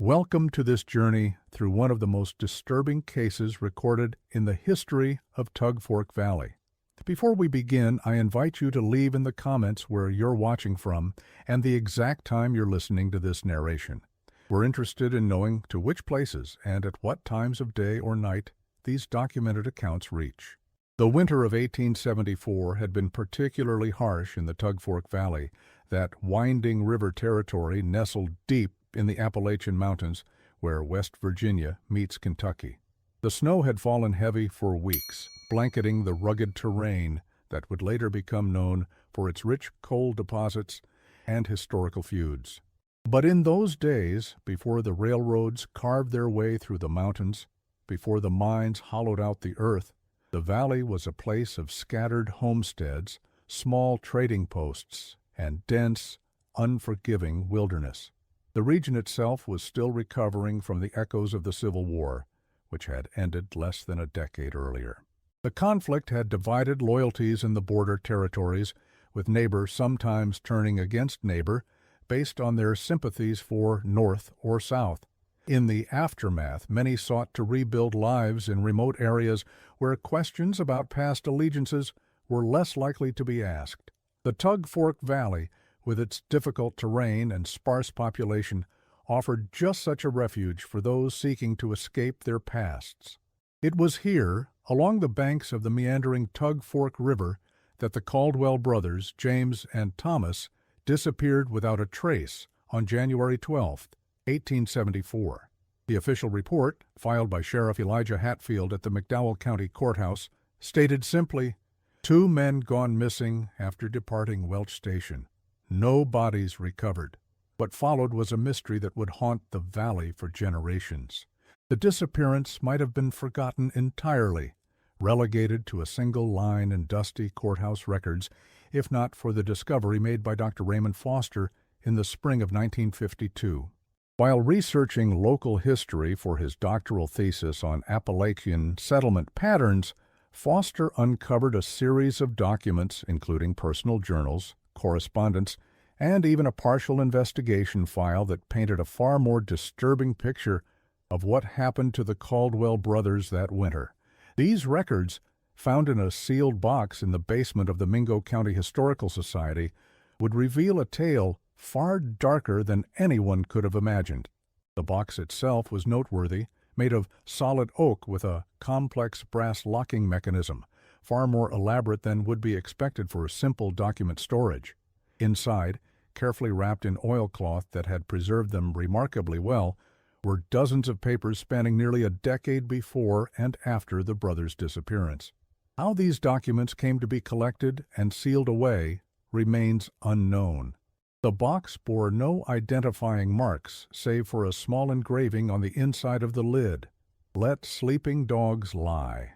Welcome to this journey through one of the most disturbing cases recorded in the history of Tug Fork Valley. Before we begin, I invite you to leave in the comments where you're watching from and the exact time you're listening to this narration. We're interested in knowing to which places and at what times of day or night these documented accounts reach. The winter of 1874 had been particularly harsh in the Tug Fork Valley, that winding river territory nestled deep in the Appalachian Mountains, where West Virginia meets Kentucky. The snow had fallen heavy for weeks, blanketing the rugged terrain that would later become known for its rich coal deposits and historical feuds. But in those days, before the railroads carved their way through the mountains, before the mines hollowed out the earth, the valley was a place of scattered homesteads, small trading posts, and dense, unforgiving wilderness. The region itself was still recovering from the echoes of the Civil War, which had ended less than a decade earlier. The conflict had divided loyalties in the border territories, with neighbor sometimes turning against neighbor based on their sympathies for North or South. In the aftermath, many sought to rebuild lives in remote areas where questions about past allegiances were less likely to be asked. The Tug Fork Valley, with its difficult terrain and sparse population, offered just such a refuge for those seeking to escape their pasts. It was here, along the banks of the meandering Tug Fork River, that the Caldwell brothers, James and Thomas, disappeared without a trace on January 12, 1874. The official report, filed by Sheriff Elijah Hatfield at the McDowell County Courthouse, stated simply, "2 men gone missing after departing Welch Station. No bodies recovered." What followed was a mystery that would haunt the valley for generations. The disappearance might have been forgotten entirely, relegated to a single line in dusty courthouse records, if not for the discovery made by Dr. Raymond Foster in the spring of 1952. While researching local history for his doctoral thesis on Appalachian settlement patterns, Foster uncovered a series of documents, including personal journals, correspondence, and even a partial investigation file that painted a far more disturbing picture of what happened to the Caldwell brothers that winter. These records, found in a sealed box in the basement of the Mingo County Historical Society, would reveal a tale far darker than anyone could have imagined. The box itself was noteworthy, made of solid oak with a complex brass locking mechanism, far more elaborate than would be expected for simple document storage. Inside, carefully wrapped in oilcloth that had preserved them remarkably well, were dozens of papers spanning nearly a decade before and after the brothers' disappearance. How these documents came to be collected and sealed away remains unknown. The box bore no identifying marks save for a small engraving on the inside of the lid. "Let sleeping dogs lie."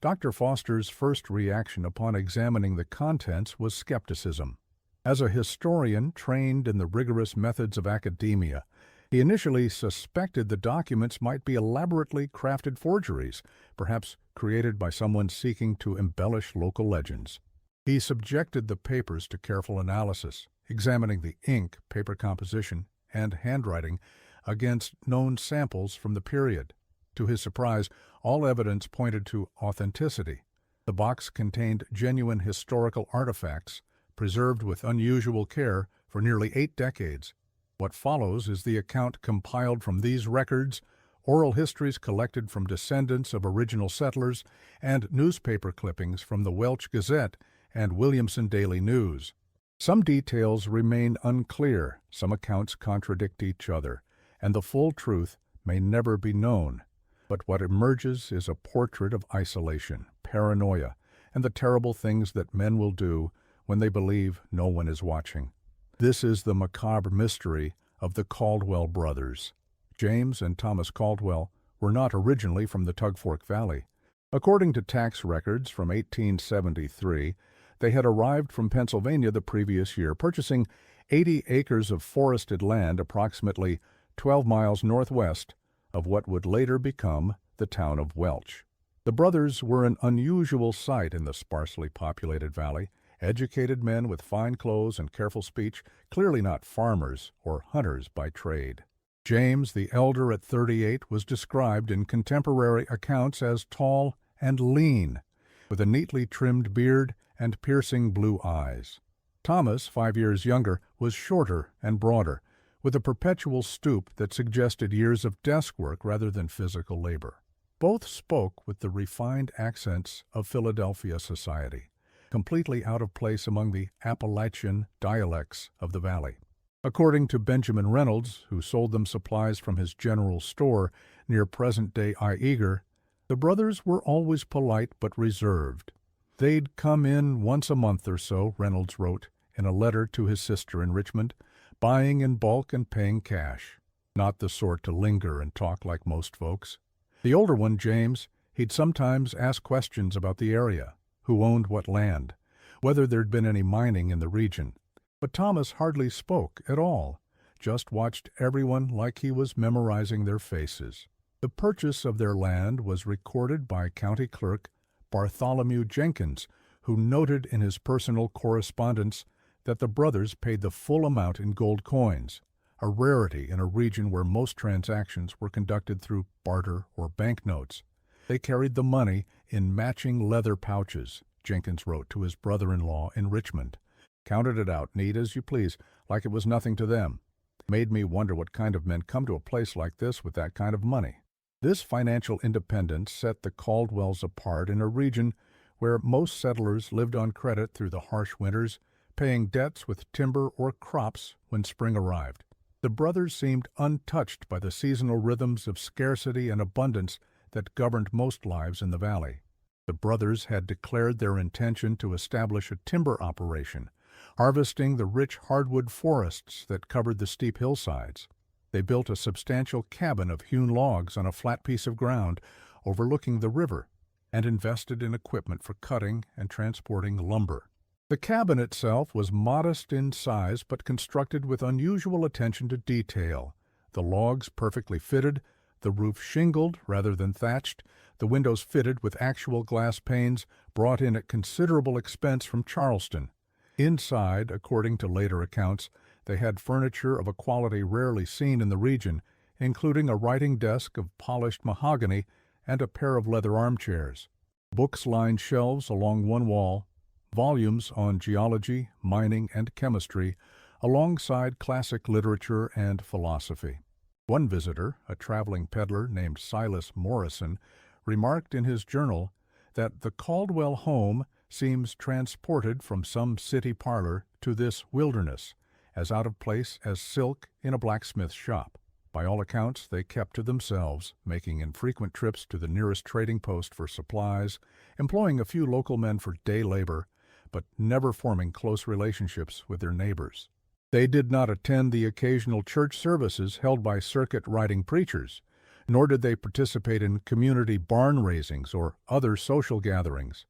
Dr. Foster's first reaction upon examining the contents was skepticism. As a historian trained in the rigorous methods of academia, he initially suspected the documents might be elaborately crafted forgeries, perhaps created by someone seeking to embellish local legends. He subjected the papers to careful analysis, examining the ink, paper composition, and handwriting against known samples from the period. To his surprise, all evidence pointed to authenticity. The box contained genuine historical artifacts, preserved with unusual care for nearly 8 decades. What follows is the account compiled from these records, oral histories collected from descendants of original settlers, and newspaper clippings from the Welch Gazette and Williamson Daily News. Some details remain unclear, some accounts contradict each other, and the full truth may never be known. But what emerges is a portrait of isolation, paranoia, and the terrible things that men will do when they believe no one is watching. This is the macabre mystery of the Caldwell brothers. James and Thomas Caldwell were not originally from the Tug Fork Valley. According to tax records from 1873, they had arrived from Pennsylvania the previous year, purchasing 80 acres of forested land approximately 12 miles northwest of what would later become the town of Welch. The brothers were an unusual sight in the sparsely populated valley, educated men with fine clothes and careful speech, clearly not farmers or hunters by trade. James the elder at 38 was described in contemporary accounts as tall and lean, with a neatly trimmed beard and piercing blue eyes. Thomas, 5 years younger, was shorter and broader, with a perpetual stoop that suggested years of desk work rather than physical labor. Both spoke with the refined accents of Philadelphia society, completely out of place among the Appalachian dialects of the valley. According to Benjamin Reynolds, who sold them supplies from his general store near present-day Eager, the brothers were always polite but reserved. They'd come in once a month or so, Reynolds wrote in a letter to his sister in Richmond, buying in bulk and paying cash. Not the sort to linger and talk like most folks. The older one, James, he'd sometimes ask questions about the area, who owned what land, whether there'd been any mining in the region. But Thomas hardly spoke at all, just watched everyone like he was memorizing their faces. The purchase of their land was recorded by County Clerk Bartholomew Jenkins, who noted in his personal correspondence that the brothers paid the full amount in gold coins, a rarity in a region where most transactions were conducted through barter or banknotes. They carried the money in matching leather pouches, Jenkins wrote to his brother-in-law in Richmond. Counted it out, neat as you please, like it was nothing to them. Made me wonder what kind of men come to a place like this with that kind of money. This financial independence set the Caldwells apart in a region where most settlers lived on credit through the harsh winters, paying debts with timber or crops when spring arrived. The brothers seemed untouched by the seasonal rhythms of scarcity and abundance that governed most lives in the valley. The brothers had declared their intention to establish a timber operation, harvesting the rich hardwood forests that covered the steep hillsides. They built a substantial cabin of hewn logs on a flat piece of ground overlooking the river and invested in equipment for cutting and transporting lumber. The cabin itself was modest in size but constructed with unusual attention to detail. The logs perfectly fitted, the roof shingled rather than thatched, the windows fitted with actual glass panes brought in at considerable expense from Charleston. Inside, according to later accounts, they had furniture of a quality rarely seen in the region, including a writing desk of polished mahogany and a pair of leather armchairs. Books lined shelves along one wall, volumes on geology, mining, and chemistry, alongside classic literature and philosophy. One visitor, a traveling peddler named Silas Morrison, remarked in his journal that the Caldwell home seems transported from some city parlor to this wilderness, as out of place as silk in a blacksmith's shop. By all accounts, they kept to themselves, making infrequent trips to the nearest trading post for supplies, employing a few local men for day labor, but never forming close relationships with their neighbors. They did not attend the occasional church services held by circuit-riding preachers, nor did they participate in community barn raisings or other social gatherings.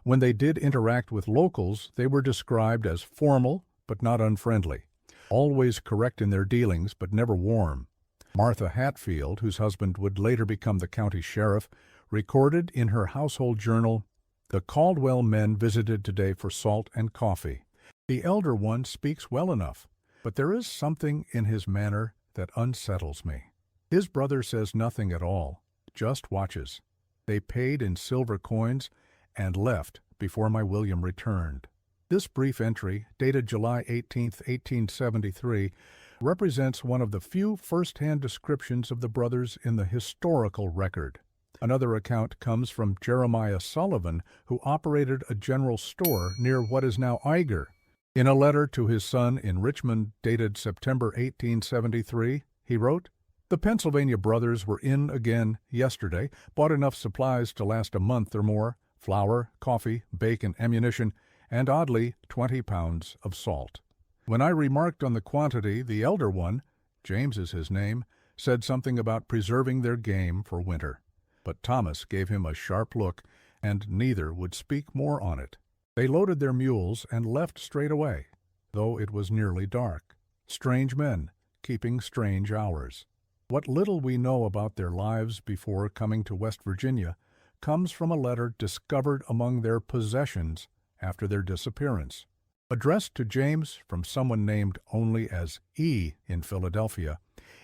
When they did interact with locals, they were described as formal but not unfriendly, always correct in their dealings but never warm. Martha Hatfield, whose husband would later become the county sheriff, recorded in her household journal, "The Caldwell men visited today for salt and coffee. The elder one speaks well enough, but there is something in his manner that unsettles me. His brother says nothing at all, just watches. They paid in silver coins and left before my William returned." This brief entry, dated July 18, 1873, represents one of the few first-hand descriptions of the brothers in the historical record. Another account comes from Jeremiah Sullivan, who operated a general store near what is now Eager. In a letter to his son in Richmond dated September 1873, he wrote, "The Pennsylvania brothers were in again yesterday, bought enough supplies to last a month or more, flour, coffee, bacon, ammunition, and oddly 20 pounds of salt. When I remarked on the quantity, the elder one, James is his name, said something about preserving their game for winter. But Thomas gave him a sharp look, and neither would speak more on it. They loaded their mules and left straight away, though it was nearly dark. Strange men, keeping strange hours." What little we know about their lives before coming to West Virginia comes from a letter discovered among their possessions after their disappearance. Addressed to James from someone named only as E in Philadelphia,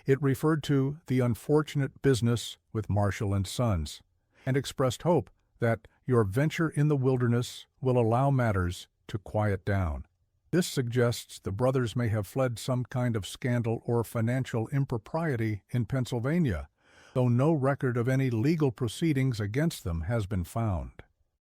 it referred to the unfortunate business with Marshall and Sons, and expressed hope that your venture in the wilderness will allow matters to quiet down. This suggests the brothers may have fled some kind of scandal or financial impropriety in Pennsylvania, though no record of any legal proceedings against them has been found.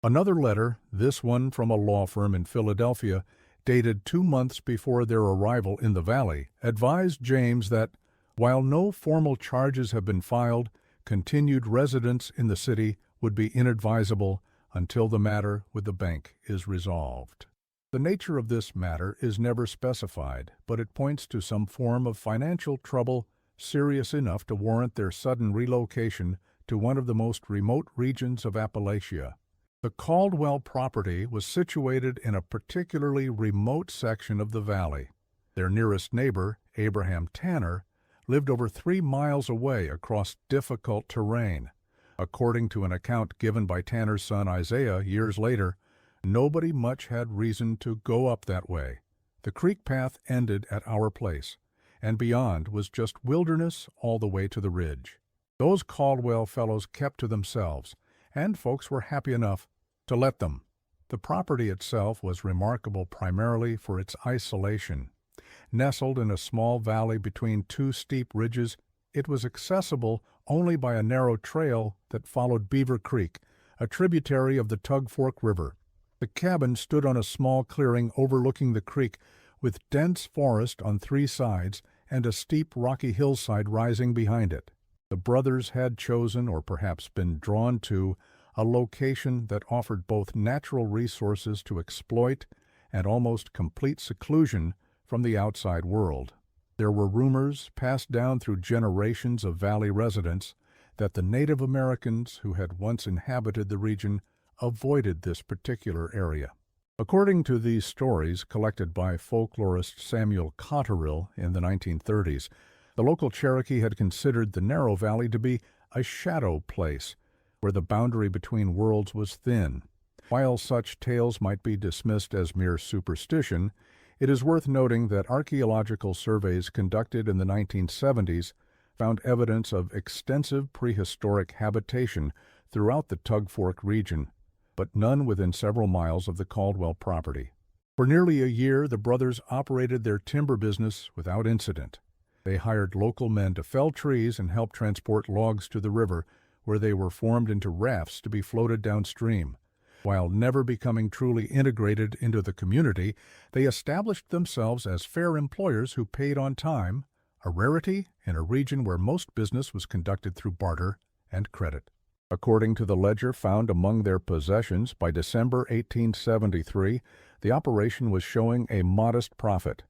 Another letter, this one from a law firm in Philadelphia, dated 2 months before their arrival in the valley, advised James that, while no formal charges have been filed, continued residence in the city would be inadvisable until the matter with the bank is resolved. The nature of this matter is never specified, but it points to some form of financial trouble serious enough to warrant their sudden relocation to one of the most remote regions of Appalachia. The Caldwell property was situated in a particularly remote section of the valley. Their nearest neighbor, Abraham Tanner, lived over 3 miles away across difficult terrain. According to an account given by Tanner's son Isaiah years later, nobody much had reason to go up that way. The creek path ended at our place, and beyond was just wilderness all the way to the ridge. Those Caldwell fellows kept to themselves, and folks were happy enough to let them. The property itself was remarkable primarily for its isolation. Nestled in a small valley between 2 steep ridges, it was accessible only by a narrow trail that followed Beaver Creek, a tributary of the Tug Fork River. The cabin stood on a small clearing overlooking the creek, with dense forest on 3 sides and a steep rocky hillside rising behind it. The brothers had chosen, or perhaps been drawn to, a location that offered both natural resources to exploit and almost complete seclusion from the outside world. There were rumors, passed down through generations of valley residents, that the Native Americans who had once inhabited the region avoided this particular area. According to these stories collected by folklorist Samuel Cotterill in the 1930s, the local Cherokee had considered the narrow valley to be a shadow place, where the boundary between worlds was thin. While such tales might be dismissed as mere superstition, it is worth noting that archaeological surveys conducted in the 1970s found evidence of extensive prehistoric habitation throughout the Tug Fork region, but none within several miles of the Caldwell property. For nearly a year, the brothers operated their timber business without incident. They hired local men to fell trees and help transport logs to the river, where they were formed into rafts to be floated downstream. While never becoming truly integrated into the community, they established themselves as fair employers who paid on time, a rarity in a region where most business was conducted through barter and credit. According to the ledger found among their possessions, by December 1873, the operation was showing a modest profit.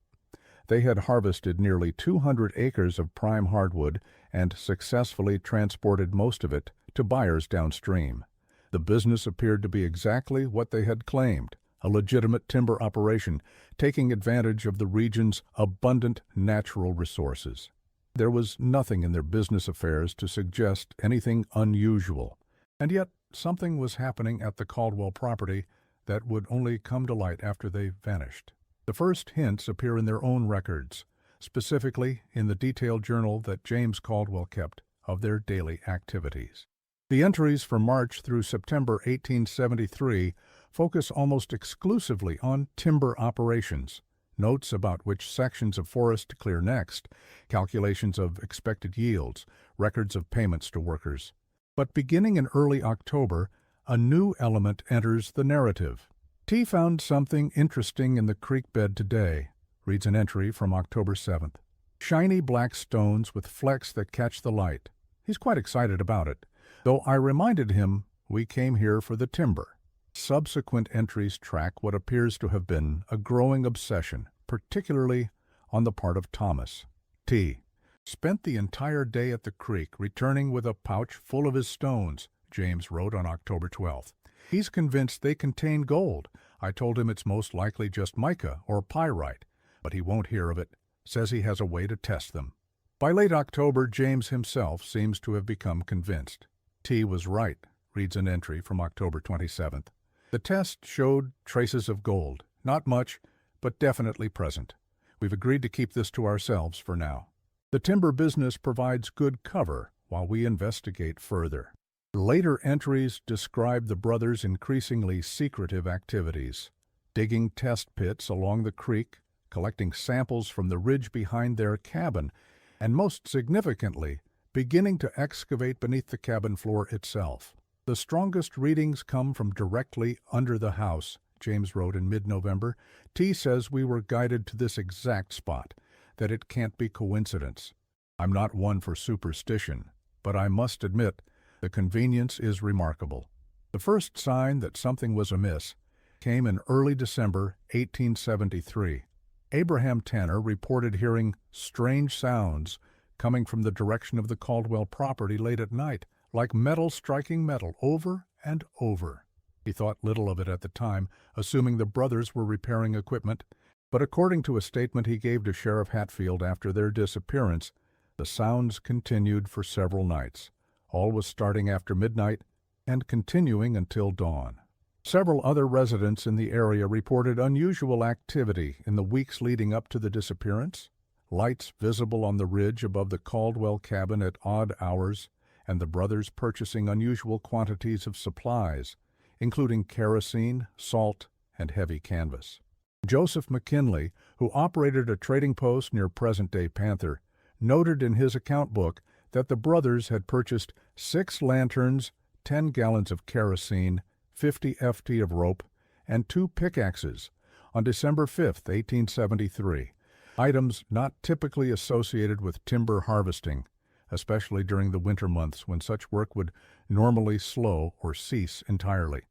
They had harvested nearly 200 acres of prime hardwood and successfully transported most of it to buyers downstream. The business appeared to be exactly what they had claimed, a legitimate timber operation, taking advantage of the region's abundant natural resources. There was nothing in their business affairs to suggest anything unusual, and yet something was happening at the Caldwell property that would only come to light after they vanished. The first hints appear in their own records, specifically in the detailed journal that James Caldwell kept of their daily activities. The entries for March through September 1873 focus almost exclusively on timber operations, notes about which sections of forest to clear next, calculations of expected yields, records of payments to workers. But beginning in early October, a new element enters the narrative. T found something interesting in the creek bed today, reads an entry from October 7th. Shiny black stones with flecks that catch the light. He's quite excited about it, though I reminded him we came here for the timber. Subsequent entries track what appears to have been a growing obsession, particularly on the part of Thomas. T. Spent the entire day at the creek, returning with a pouch full of his stones, James wrote on October 12th. He's convinced they contain gold. I told him it's most likely just mica or pyrite, but he won't hear of it, says he has a way to test them. By late October, James himself seems to have become convinced. T was right, reads an entry from October 27th. The test showed traces of gold, not much, but definitely present. We've agreed to keep this to ourselves for now. The timber business provides good cover while we investigate further. Later entries describe the brothers' increasingly secretive activities, digging test pits along the creek, collecting samples from the ridge behind their cabin, and most significantly, beginning to excavate beneath the cabin floor itself. The strongest readings come from directly under the house, James wrote in mid-November. T says we were guided to this exact spot, that it can't be coincidence. I'm not one for superstition, but I must admit the convenience is remarkable. The first sign that something was amiss came in early December 1873. Abraham Tanner reported hearing strange sounds coming from the direction of the Caldwell property late at night, like metal striking metal over and over. He thought little of it at the time, assuming the brothers were repairing equipment, but according to a statement he gave to Sheriff Hatfield after their disappearance, the sounds continued for several nights, always starting after midnight and continuing until dawn. Several other residents in the area reported unusual activity in the weeks leading up to the disappearance, lights visible on the ridge above the Caldwell cabin at odd hours, and the brothers purchasing unusual quantities of supplies, including kerosene, salt, and heavy canvas. Joseph McKinley, who operated a trading post near present-day Panther, noted in his account book that the brothers had purchased 6 lanterns, 10 gallons of kerosene, 50 ft of rope, and 2 pickaxes on December 5, 1873, items not typically associated with timber harvesting, especially during the winter months when such work would normally slow or cease entirely.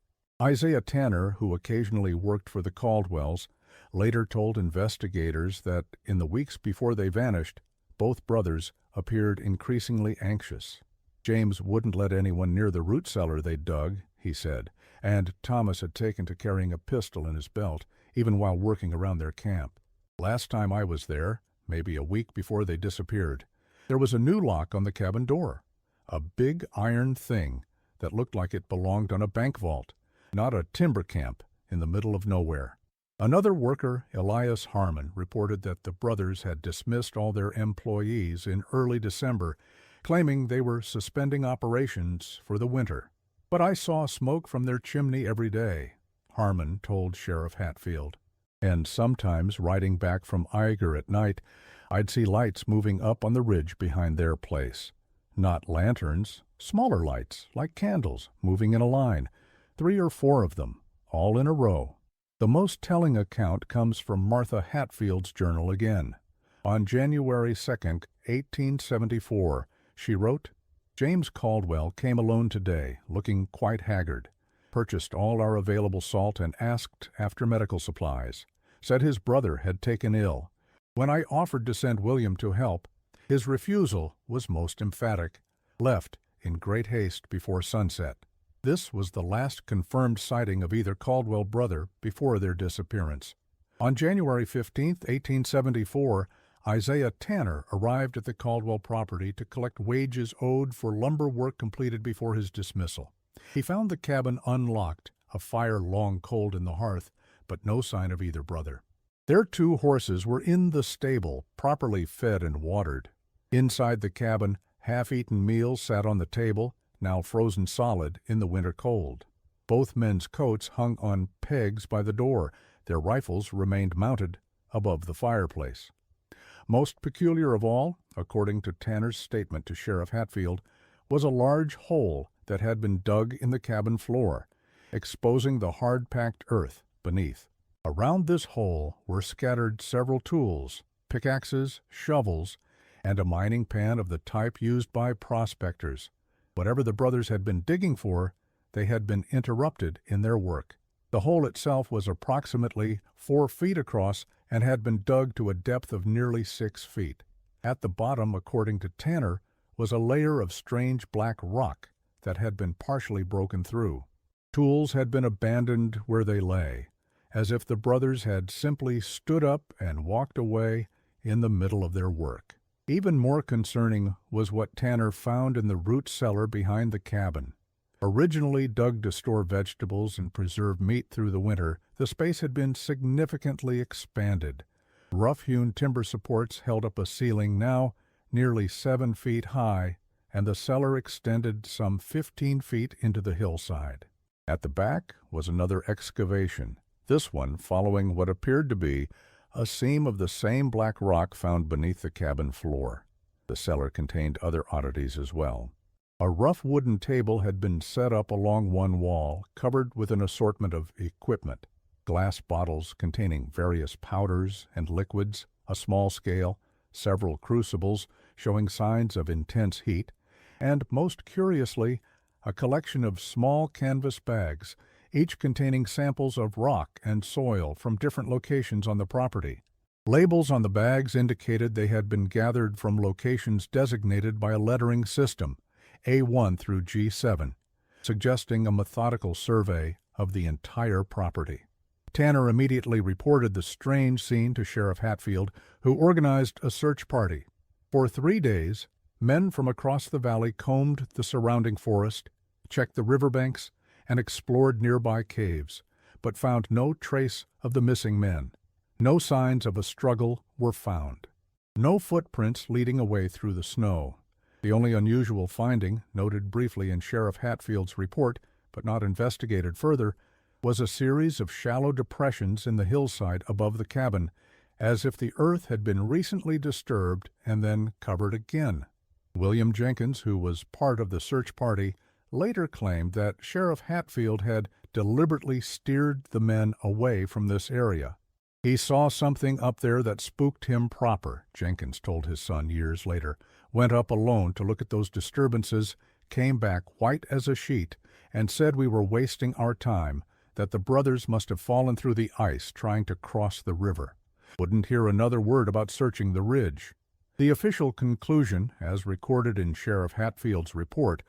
Isaiah Tanner, who occasionally worked for the Caldwells, later told investigators that in the weeks before they vanished, both brothers appeared increasingly anxious. James wouldn't let anyone near the root cellar they dug, he said, and Thomas had taken to carrying a pistol in his belt, even while working around their camp. Last time I was there, maybe a week before they disappeared, there was a new lock on the cabin door, a big iron thing that looked like it belonged on a bank vault, not a timber camp in the middle of nowhere. Another worker, Elias Harmon, reported that the brothers had dismissed all their employees in early December, claiming they were suspending operations for the winter. "But I saw smoke from their chimney every day," Harmon told Sheriff Hatfield. "And sometimes, riding back from Eiger at night, I'd see lights moving up on the ridge behind their place. Not lanterns, smaller lights, like candles, moving in a line, 3 or 4 of them, all in a row." The most telling account comes from Martha Hatfield's journal again. On January 2, 1874, she wrote, "James Caldwell came alone today, looking quite haggard. Purchased all our available salt and asked after medical supplies. Said his brother had taken ill. When I offered to send William to help, his refusal was most emphatic. Left in great haste before sunset." This was the last confirmed sighting of either Caldwell brother before their disappearance. On January 15, 1874, Isaiah Tanner arrived at the Caldwell property to collect wages owed for lumber work completed before his dismissal. He found the cabin unlocked, a fire long cold in the hearth, but no sign of either brother. Their 2 horses were in the stable, properly fed and watered. Inside the cabin, half-eaten meals sat on the table, now frozen solid in the winter cold. Both men's coats hung on pegs by the door. Their rifles remained mounted above the fireplace. Most peculiar of all, according to Tanner's statement to Sheriff Hatfield, was a large hole that had been dug in the cabin floor, exposing the hard-packed earth beneath. Around this hole were scattered several tools, pickaxes, shovels, and a mining pan of the type used by prospectors. Whatever the brothers had been digging for, they had been interrupted in their work. The hole itself was approximately 4 feet across and had been dug to a depth of nearly 6 feet. At the bottom, according to Tanner, was a layer of strange black rock that had been partially broken through. Tools had been abandoned where they lay, as if the brothers had simply stood up and walked away in the middle of their work. Even more concerning was what Tanner found in the root cellar behind the cabin. Originally dug to store vegetables and preserve meat through the winter, the space had been significantly expanded. Rough-hewn timber supports held up a ceiling now nearly 7 feet high, and the cellar extended some 15 feet into the hillside. At the back was another excavation, this one following what appeared to be a seam of the same black rock found beneath the cabin floor. The cellar contained other oddities as well. A rough wooden table had been set up along one wall, covered with an assortment of equipment. Glass bottles containing various powders and liquids, a small scale, several crucibles showing signs of intense heat, and, most curiously, a collection of small canvas bags, each containing samples of rock and soil from different locations on the property. Labels on the bags indicated they had been gathered from locations designated by a lettering system, A1 through G7, suggesting a methodical survey of the entire property. Tanner immediately reported the strange scene to Sheriff Hatfield, who organized a search party. For 3 days, men from across the valley combed the surrounding forest, checked the riverbanks, and explored nearby caves, but found no trace of the missing men. No signs of a struggle were found. No footprints leading away through the snow. The only unusual finding, noted briefly in Sheriff Hatfield's report, but not investigated further, was a series of shallow depressions in the hillside above the cabin, as if the earth had been recently disturbed and then covered again. William Jenkins, who was part of the search party, later claimed that Sheriff Hatfield had deliberately steered the men away from this area. He saw something up there that spooked him proper, Jenkins told his son years later, went up alone to look at those disturbances, came back white as a sheet, and said we were wasting our time, that the brothers must have fallen through the ice trying to cross the river. Wouldn't hear another word about searching the ridge. The official conclusion, as recorded in Sheriff Hatfield's report,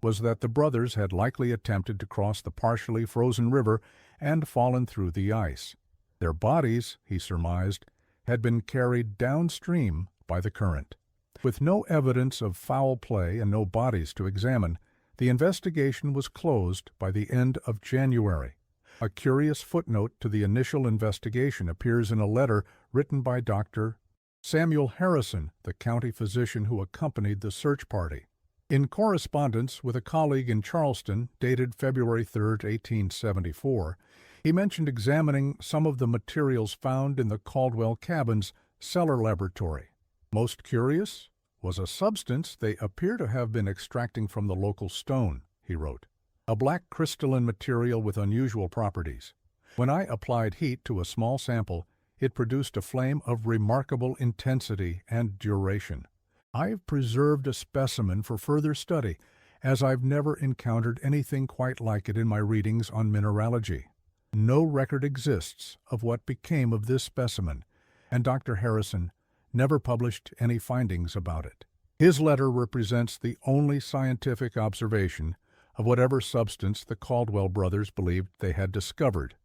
was that the brothers had likely attempted to cross the partially frozen river and fallen through the ice. Their bodies, he surmised, had been carried downstream by the current. With no evidence of foul play and no bodies to examine, the investigation was closed by the end of January. A curious footnote to the initial investigation appears in a letter written by Dr. Samuel Harrison, the county physician who accompanied the search party. In correspondence with a colleague in Charleston, dated February 3, 1874, he mentioned examining some of the materials found in the Caldwell cabin's cellar laboratory. Most curious was a substance they appear to have been extracting from the local stone, he wrote. A black crystalline material with unusual properties. When I applied heat to a small sample, it produced a flame of remarkable intensity and duration. I've preserved a specimen for further study, as I've never encountered anything quite like it in my readings on mineralogy. No record exists of what became of this specimen, and Dr. Harrison never published any findings about it. His letter represents the only scientific observation of whatever substance the Caldwell brothers believed they had discovered.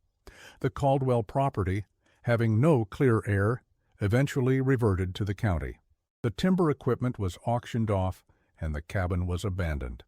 The Caldwell property, having no clear air, eventually reverted to the county. The timber equipment was auctioned off, and the cabin was abandoned.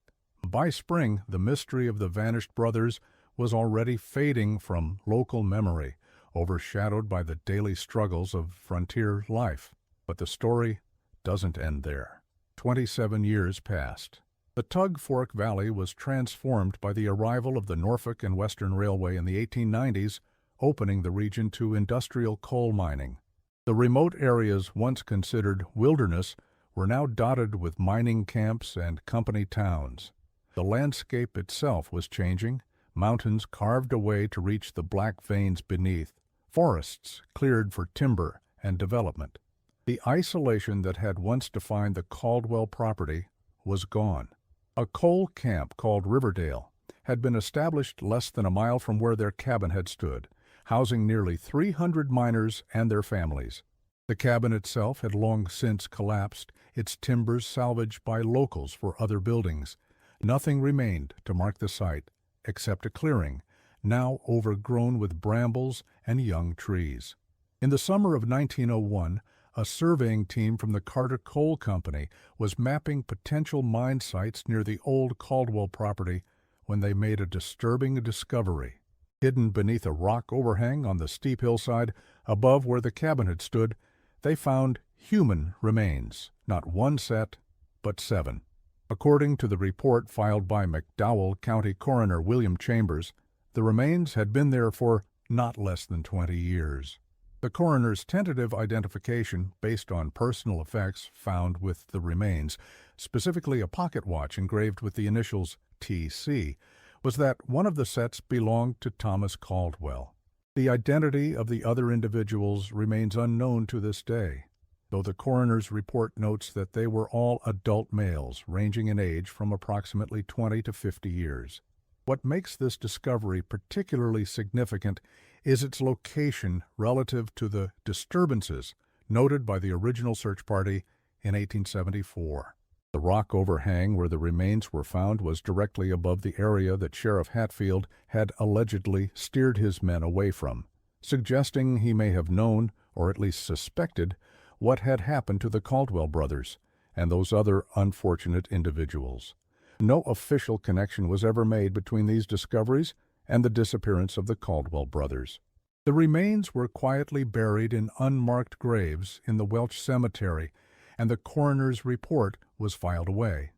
By spring, the mystery of the vanished brothers was already fading from local memory, overshadowed by the daily struggles of frontier life. But the story doesn't end there. 27 years passed. The Tug Fork Valley was transformed by the arrival of the Norfolk and Western Railway in the 1890s, opening the region to industrial coal mining. The remote areas once considered wilderness were now dotted with mining camps and company towns. The landscape itself was changing, mountains carved away to reach the black veins beneath, forests cleared for timber and development. The isolation that had once defined the Caldwell property was gone. A coal camp called Riverdale had been established less than a mile from where their cabin had stood, housing nearly 300 miners and their families. The cabin itself had long since collapsed, its timbers salvaged by locals for other buildings. Nothing remained to mark the site except a clearing, now overgrown with brambles and young trees. In the summer of 1901, a surveying team from the Carter Coal Company was mapping potential mine sites near the old Caldwell property when they made a disturbing discovery. Hidden beneath a rock overhang on the steep hillside above where the cabin had stood, they found human remains, not one set, but 7. According to the report filed by McDowell County Coroner William Chambers, the remains had been there for not less than 20 years. The coroner's tentative identification, based on personal effects found with the remains, specifically a pocket watch engraved with the initials T.C., was that one of the sets belonged to Thomas Caldwell. The identity of the other individuals remains unknown to this day, though the coroner's report notes that they were all adult males, ranging in age from approximately 20 to 50 years. What makes this discovery particularly significant is its location relative to the disturbances noted by the original search party in 1874. The rock overhang where the remains were found was directly above the area that Sheriff Hatfield had allegedly steered his men away from, suggesting he may have known, or at least suspected, what had happened to the Caldwell brothers and those other unfortunate individuals. No official connection was ever made between these discoveries and the disappearance of the Caldwell brothers. The remains were quietly buried in unmarked graves in the Welch Cemetery, and the coroner's report was filed away.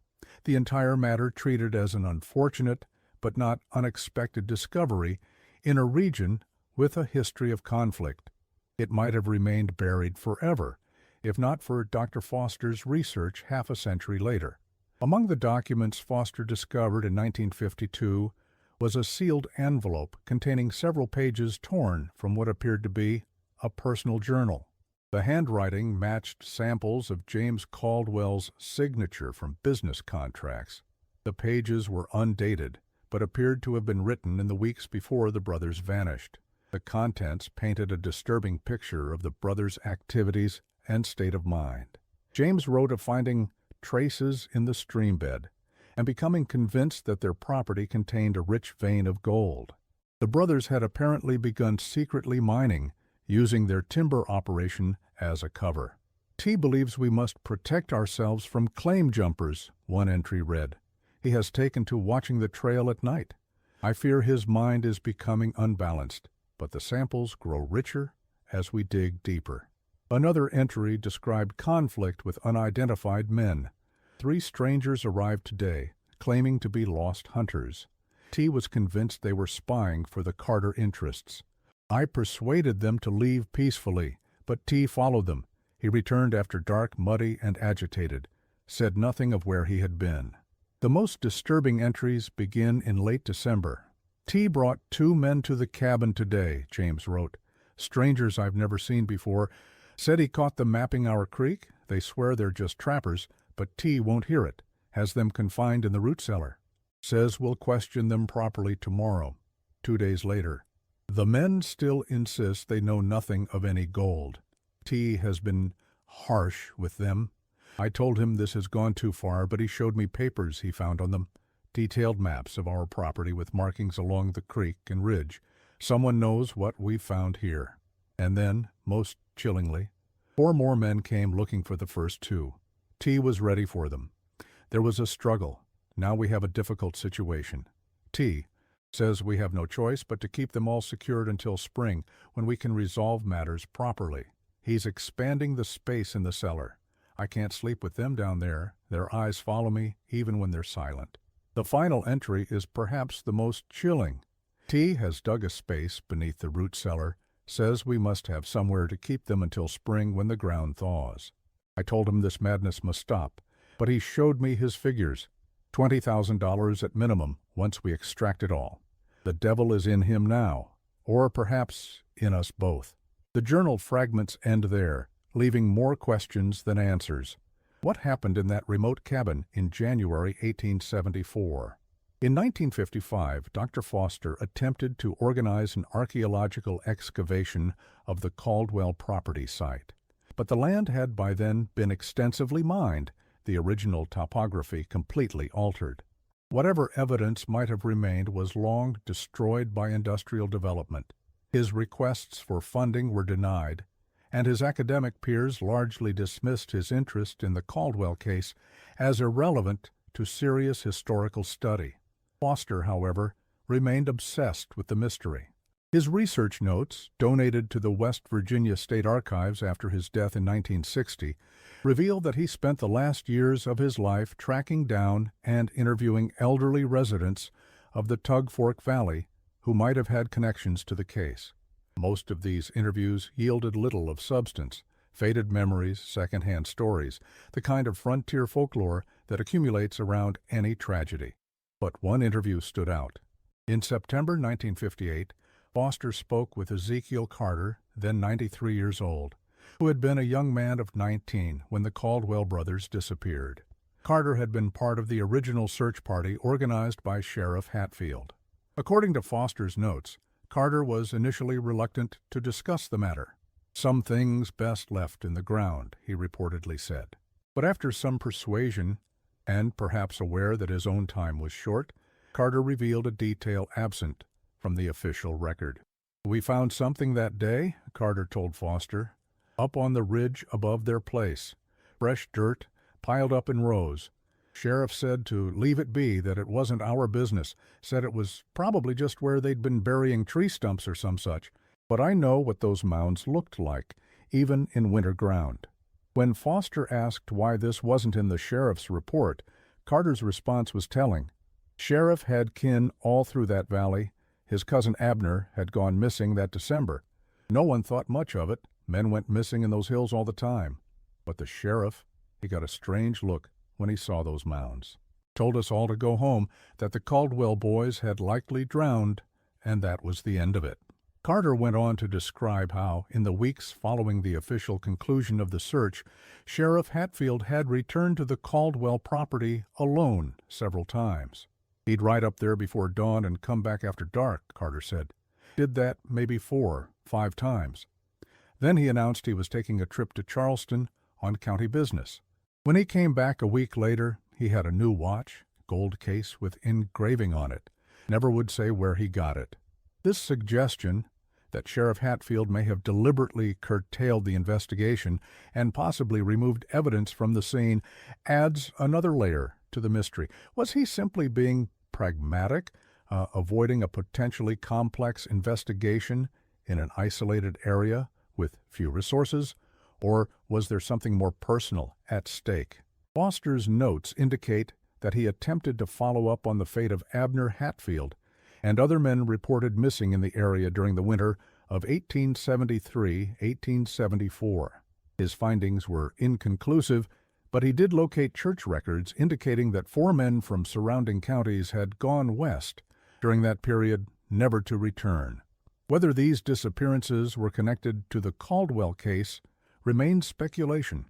The entire matter treated as an unfortunate but not unexpected discovery in a region with a history of conflict. It might have remained buried forever, if not for Dr. Foster's research half a century later. Among the documents Foster discovered in 1952 was a sealed envelope containing several pages torn from what appeared to be a personal journal. The handwriting matched samples of James Caldwell's signature from business contracts. The pages were undated, but appeared to have been written in the weeks before the brothers vanished. The contents painted a disturbing picture of the brothers' activities and state of mind. James wrote of finding traces in the stream bed and becoming convinced that their property contained a rich vein of gold. The brothers had apparently begun secretly mining, using their timber operation as a cover. T believes we must protect ourselves from claim jumpers, one entry read. He has taken to watching the trail at night. I fear his mind is becoming unbalanced, but the samples grow richer as we dig deeper. Another entry described conflict with unidentified men. 3 strangers arrived today, claiming to be lost hunters. T was convinced they were spying for the Carter interests. I persuaded them to leave peacefully, but T followed them. He returned after dark, muddy, and agitated, said nothing of where he had been. The most disturbing entries begin in late December. T brought 2 men to the cabin today, James wrote. Strangers I've never seen before. Said he caught them mapping our creek. They swear they're just trappers, but T won't hear it. Has them confined in the root cellar. Says we'll question them properly tomorrow. 2 days later. The men still insist they know nothing of any gold. T has been harsh with them. I told him this has gone too far, but he showed me papers he found on them, detailed maps of our property with markings along the creek and ridge. Someone knows what we've found here. And then, most chillingly, 4 more men came looking for the first 2. T was ready for them. There was a struggle. Now we have a difficult situation. T says we have no choice but to keep them all secured until spring, when we can resolve matters properly. He's expanding the space in the cellar. I can't sleep with them down there. Their eyes follow me, even when they're silent. The final entry is perhaps the most chilling. T has dug a space beneath the root cellar, says we must have somewhere to keep them until spring when the ground thaws. I told him this madness must stop, but he showed me his figures. $20,000 at minimum once we extract it all. The devil is in him now, or perhaps in us both. The journal fragments end there, leaving more questions than answers. What happened in that remote cabin in January 1874? In 1955, Dr. Foster attempted to organize an archaeological excavation of the Caldwell property site. But the land had by then been extensively mined, the original topography completely altered. Whatever evidence might have remained was long destroyed by industrial development. His requests for funding were denied, and his academic peers largely dismissed his interest in the Caldwell case as irrelevant to serious historical study. Foster, however, remained obsessed with the mystery. His research notes, donated to the West Virginia State Archives after his death in 1960, reveal that he spent the last years of his life tracking down and interviewing elderly residents of the Tug Fork Valley who might have had connections to the case. Most of these interviews yielded little of substance, faded memories, second-hand stories, the kind of frontier folklore that accumulates around any tragedy. But one interview stood out. In September 1958, Foster spoke with Ezekiel Carter, then 93 years old, who had been a young man of 19 when the Caldwell brothers disappeared. Carter had been part of the original search party organized by Sheriff Hatfield. According to Foster's notes, Carter was initially reluctant to discuss the matter. "Some things best left in the ground," he reportedly said. But after some persuasion, and perhaps aware that his own time was short, Carter revealed a detail absent from the official record. "We found something that day," Carter told Foster, "up on the ridge above their place. Fresh dirt, piled up in rows. Sheriff said to leave it be, that it wasn't our business, said it was probably just where they'd been burying tree stumps or some such. But I know what those mounds looked like, even in winter ground." When Foster asked why this wasn't in the sheriff's report, Carter's response was telling. Sheriff had kin all through that valley. His cousin Abner had gone missing that December. No one thought much of it. Men went missing in those hills all the time. But the sheriff, he got a strange look when he saw those mounds. Told us all to go home, that the Caldwell boys had likely drowned, and that was the end of it. Carter went on to describe how, in the weeks following the official conclusion of the search, Sheriff Hatfield had returned to the Caldwell property alone several times. He'd ride up there before dawn and come back after dark, Carter said. Did that maybe 4, 5 times. Then he announced he was taking a trip to Charleston on county business. When he came back a week later, he had a new watch, gold case with engraving on it. Never would say where he got it. This suggestion that Sheriff Hatfield may have deliberately curtailed the investigation and possibly removed evidence from the scene adds another layer to the mystery. Was he simply being pragmatic, avoiding a potentially complex investigation in an isolated area with few resources, or was there something more personal at stake? Foster's notes indicate that he attempted to follow up on the fate of Abner Hatfield and other men reported missing in the area during the winter of 1873-1874. His findings were inconclusive, but he did locate church records indicating that 4 men from surrounding counties had gone west during that period, never to return. Whether these disappearances were connected to the Caldwell case remains speculation.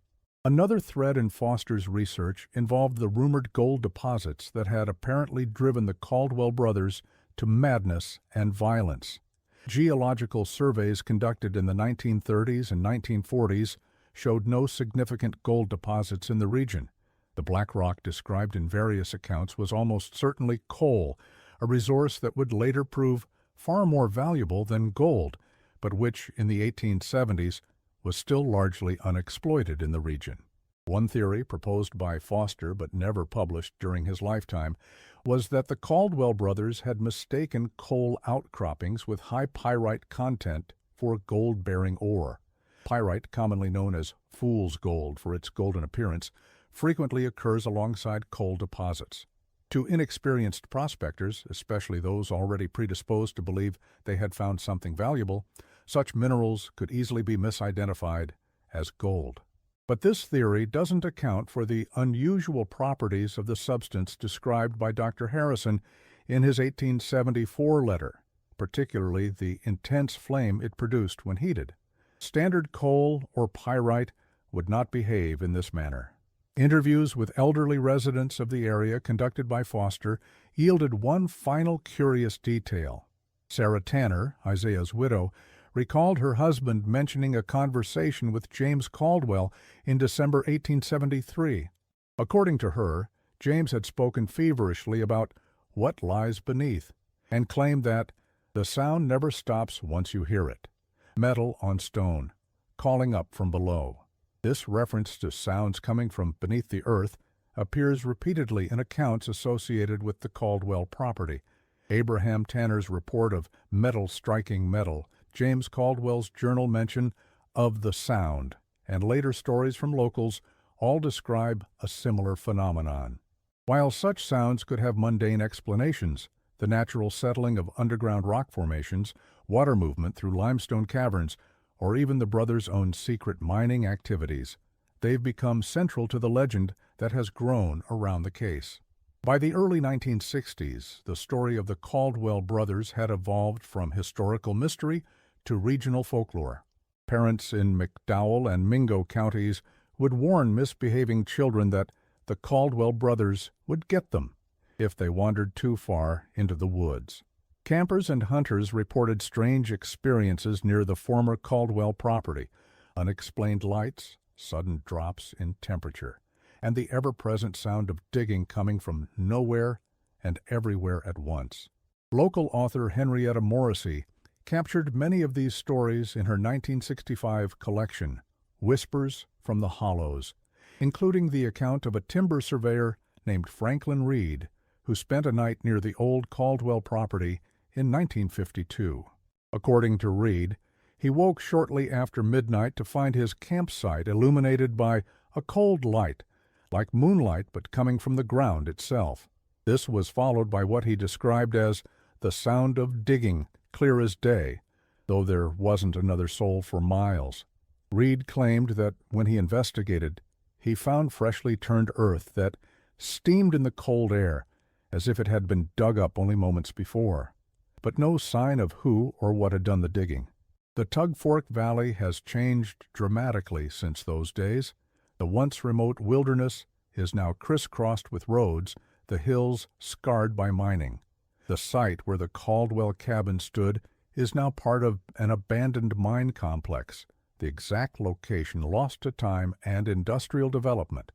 Another thread in Foster's research involved the rumored gold deposits that had apparently driven the Caldwell brothers to madness and violence. Geological surveys conducted in the 1930s and 1940s showed no significant gold deposits in the region. The black rock described in various accounts was almost certainly coal, a resource that would later prove far more valuable than gold, but which in the 1870s was still largely unexploited in the region. One theory, proposed by Foster but never published during his lifetime, was that the Caldwell brothers had mistaken coal outcroppings with high pyrite content for gold-bearing ore. Pyrite, commonly known as fool's gold for its golden appearance, frequently occurs alongside coal deposits. To inexperienced prospectors, especially those already predisposed to believe they had found something valuable, such minerals could easily be misidentified as gold. But this theory doesn't account for the unusual properties of the substance described by Dr. Harrison in his 1874 letter, particularly the intense flame it produced when heated. Standard coal or pyrite would not behave in this manner. Interviews with elderly residents of the area conducted by Foster yielded one final curious detail. Sarah Tanner, Isaiah's widow, recalled her husband mentioning a conversation with James Caldwell in December 1873. According to her, James had spoken feverishly about what lies beneath, and claimed that the sound never stops once you hear it. Metal on stone, calling up from below. This reference to sounds coming from beneath the earth, appears repeatedly in accounts associated with the Caldwell property. Abraham Tanner's report of metal striking metal, James Caldwell's journal mention of the sound, and later stories from locals all describe a similar phenomenon. While such sounds could have mundane explanations, the natural settling of underground rock formations, water movement through limestone caverns, or even the brothers' own secret mining activities, they've become central to the legend that has grown around the case. By the early 1960s, the story of the Caldwell brothers had evolved from historical mystery to regional folklore. Parents in McDowell and Mingo counties would warn misbehaving children that the Caldwell brothers would get them if they wandered too far into the woods. Campers and hunters reported strange experiences near the former Caldwell property, unexplained lights, sudden drops in temperature, and the ever-present sound of digging coming from nowhere and everywhere at once. Local author Henrietta Morrissey captured many of these stories in her 1965 collection, Whispers from the Hollows, including the account of a timber surveyor named Franklin Reed, who spent a night near the old Caldwell property in 1952. According to Reed, he woke shortly after midnight to find his campsite illuminated by a cold light, like moonlight but coming from the ground itself. This was followed by what he described as the sound of digging, clear as day, though there wasn't another soul for miles. Reed claimed that when he investigated, he found freshly turned earth that steamed in the cold air, as if it had been dug up only moments before, but no sign of who or what had done the digging. The Tug Fork Valley has changed dramatically since those days. The once remote wilderness is now crisscrossed with roads, the hills scarred by mining. The site where the Caldwell cabin stood is now part of an abandoned mine complex, the exact location lost to time and industrial development.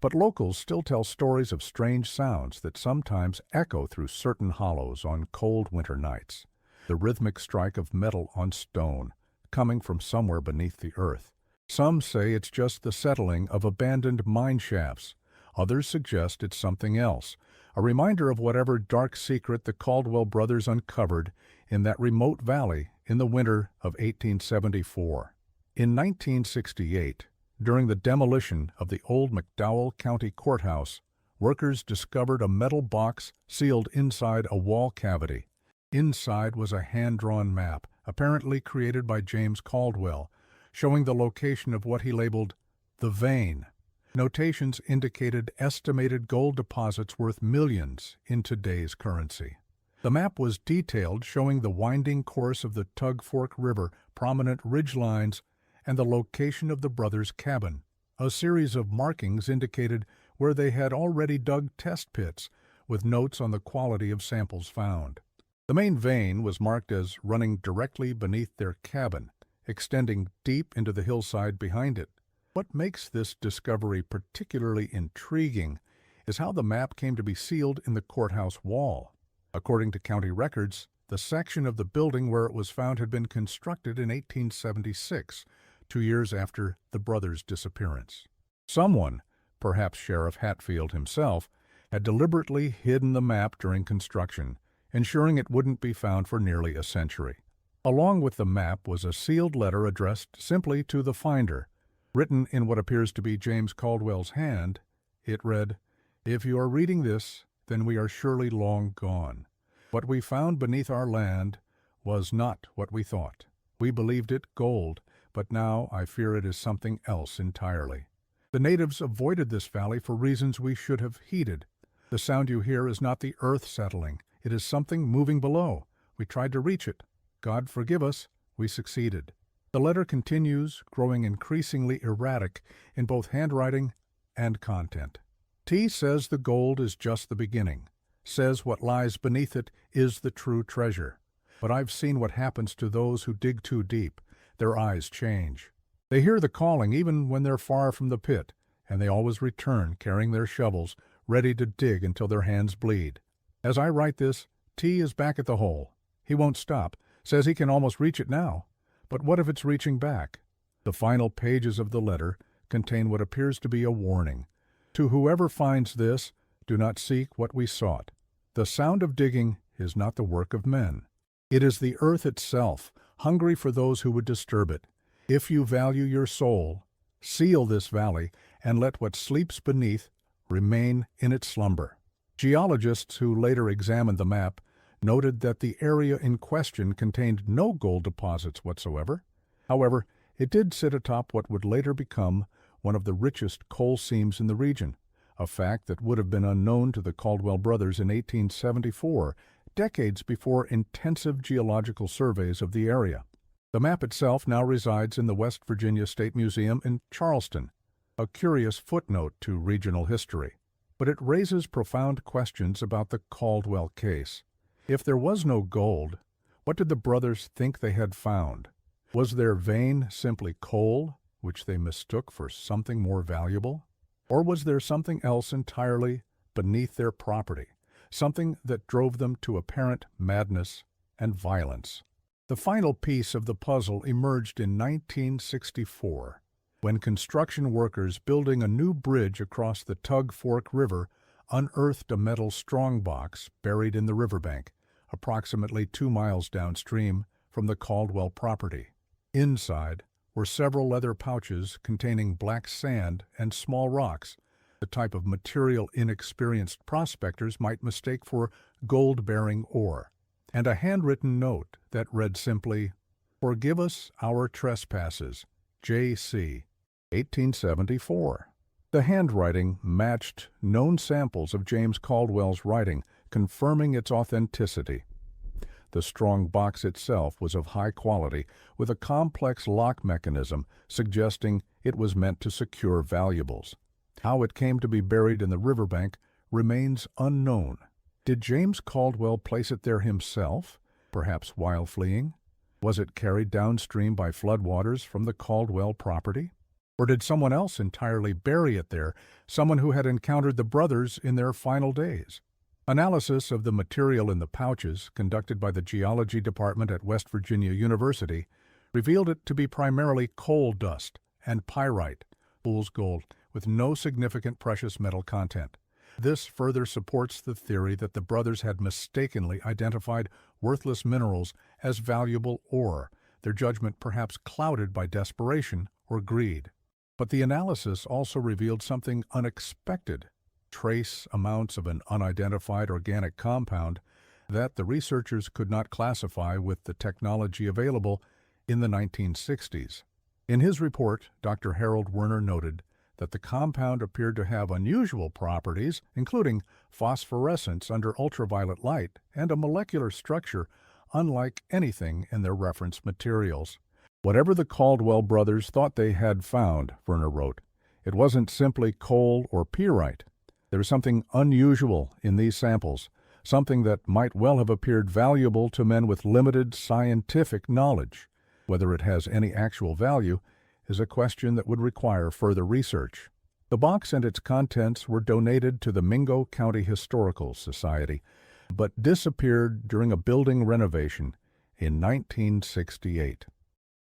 But locals still tell stories of strange sounds that sometimes echo through certain hollows on cold winter nights. The rhythmic strike of metal on stone, coming from somewhere beneath the earth. Some say it's just the settling of abandoned mine shafts. Others suggest it's something else, a reminder of whatever dark secret the Caldwell brothers uncovered in that remote valley in the winter of 1874. In 1968, during the demolition of the old McDowell County Courthouse, workers discovered a metal box sealed inside a wall cavity. Inside was a hand-drawn map, apparently created by James Caldwell, showing the location of what he labeled the vein. Notations indicated estimated gold deposits worth millions in today's currency. The map was detailed, showing the winding course of the Tug Fork River, prominent ridge lines, and the location of the brothers' cabin. A series of markings indicated where they had already dug test pits, with notes on the quality of samples found. The main vein was marked as running directly beneath their cabin, extending deep into the hillside behind it. What makes this discovery particularly intriguing is how the map came to be sealed in the courthouse wall. According to county records, the section of the building where it was found had been constructed in 1876, 2 years after the brothers' disappearance. Someone, perhaps Sheriff Hatfield himself, had deliberately hidden the map during construction, ensuring it wouldn't be found for nearly a century. Along with the map was a sealed letter addressed simply to the finder. Written in what appears to be James Caldwell's hand, it read, "If you are reading this, then we are surely long gone. What we found beneath our land was not what we thought. We believed it gold, but now I fear it is something else entirely. The natives avoided this valley for reasons we should have heeded. The sound you hear is not the earth settling. It is something moving below. We tried to reach it. God forgive us, we succeeded." The letter continues, growing increasingly erratic in both handwriting and content. T says the gold is just the beginning, says what lies beneath it is the true treasure. But I've seen what happens to those who dig too deep. Their eyes change. They hear the calling even when they're far from the pit, and they always return carrying their shovels, ready to dig until their hands bleed. As I write this, T is back at the hole. He won't stop, says he can almost reach it now. But what if it's reaching back? The final pages of the letter contain what appears to be a warning. To whoever finds this, do not seek what we sought. The sound of digging is not the work of men. It is the earth itself, hungry for those who would disturb it. If you value your soul, seal this valley, and let what sleeps beneath remain in its slumber. Geologists who later examined the map noted that the area in question contained no gold deposits whatsoever. However, it did sit atop what would later become one of the richest coal seams in the region, a fact that would have been unknown to the Caldwell brothers in 1874, decades before intensive geological surveys of the area. The map itself now resides in the West Virginia State Museum in Charleston, a curious footnote to regional history. But it raises profound questions about the Caldwell case. If there was no gold, what did the brothers think they had found? Was their vein simply coal, which they mistook for something more valuable? Or was there something else entirely beneath their property, something that drove them to apparent madness and violence? The final piece of the puzzle emerged in 1964, when construction workers building a new bridge across the Tug Fork River unearthed a metal strongbox buried in the riverbank, approximately 2 miles downstream from the Caldwell property. Inside were several leather pouches containing black sand and small rocks, the type of material inexperienced prospectors might mistake for gold-bearing ore, and a handwritten note that read simply, "Forgive us our trespasses, J.C., 1874. The handwriting matched known samples of James Caldwell's writing, confirming its authenticity. The strong box itself was of high quality, with a complex lock mechanism suggesting it was meant to secure valuables. How it came to be buried in the riverbank remains unknown. Did James Caldwell place it there himself, perhaps while fleeing? Was it carried downstream by floodwaters from the Caldwell property? Or did someone else entirely bury it there, someone who had encountered the brothers in their final days? Analysis of the material in the pouches, conducted by the Geology Department at West Virginia University, revealed it to be primarily coal dust and pyrite, fool's gold, with no significant precious metal content. This further supports the theory that the brothers had mistakenly identified worthless minerals as valuable ore, their judgment perhaps clouded by desperation or greed. But the analysis also revealed something unexpected: trace amounts of an unidentified organic compound that the researchers could not classify with the technology available in the 1960s. In his report, Dr. Harold Werner noted that the compound appeared to have unusual properties, including phosphorescence under ultraviolet light and a molecular structure unlike anything in their reference materials. Whatever the Caldwell brothers thought they had found, Werner wrote, it wasn't simply coal or pyrite. There was something unusual in these samples, something that might well have appeared valuable to men with limited scientific knowledge. Whether it has any actual value is a question that would require further research. The box and its contents were donated to the Mingo County Historical Society, but disappeared during a building renovation in 1968.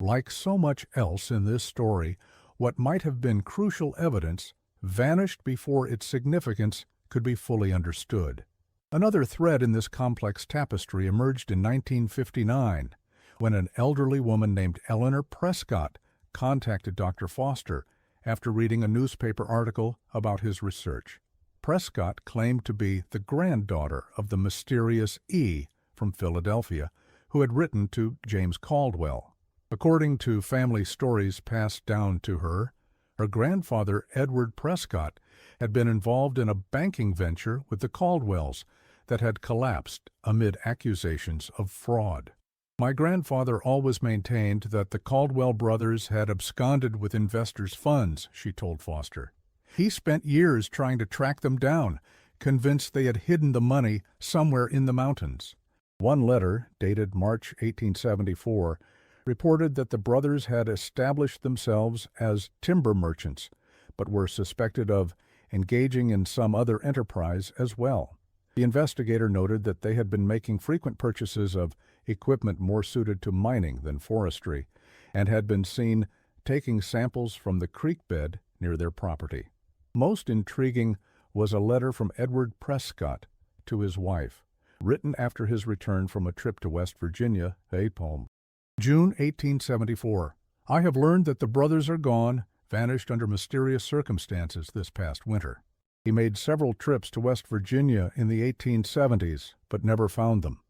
Like so much else in this story, what might have been crucial evidence vanished before its significance could be fully understood. Another thread in this complex tapestry emerged in 1959, when an elderly woman named Eleanor Prescott contacted Dr. Foster after reading a newspaper article about his research. Prescott claimed to be the granddaughter of the mysterious E. from Philadelphia, who had written to James Caldwell. According to family stories passed down to her, her grandfather, Edward Prescott, had been involved in a banking venture with the Caldwells that had collapsed amid accusations of fraud. My grandfather always maintained that the Caldwell brothers had absconded with investors' funds, she told Foster. He spent years trying to track them down, convinced they had hidden the money somewhere in the mountains. One letter, dated March 1874, reported that the brothers had established themselves as timber merchants, but were suspected of engaging in some other enterprise as well. The investigator noted that they had been making frequent purchases of equipment more suited to mining than forestry, and had been seen taking samples from the creek bed near their property. Most intriguing was a letter from Edward Prescott to his wife, written after his return from a trip to West Virginia, a poem. June 1874. I have learned that the brothers are gone, vanished under mysterious circumstances this past winter. He made several trips to West Virginia in the 1870s, but never found them.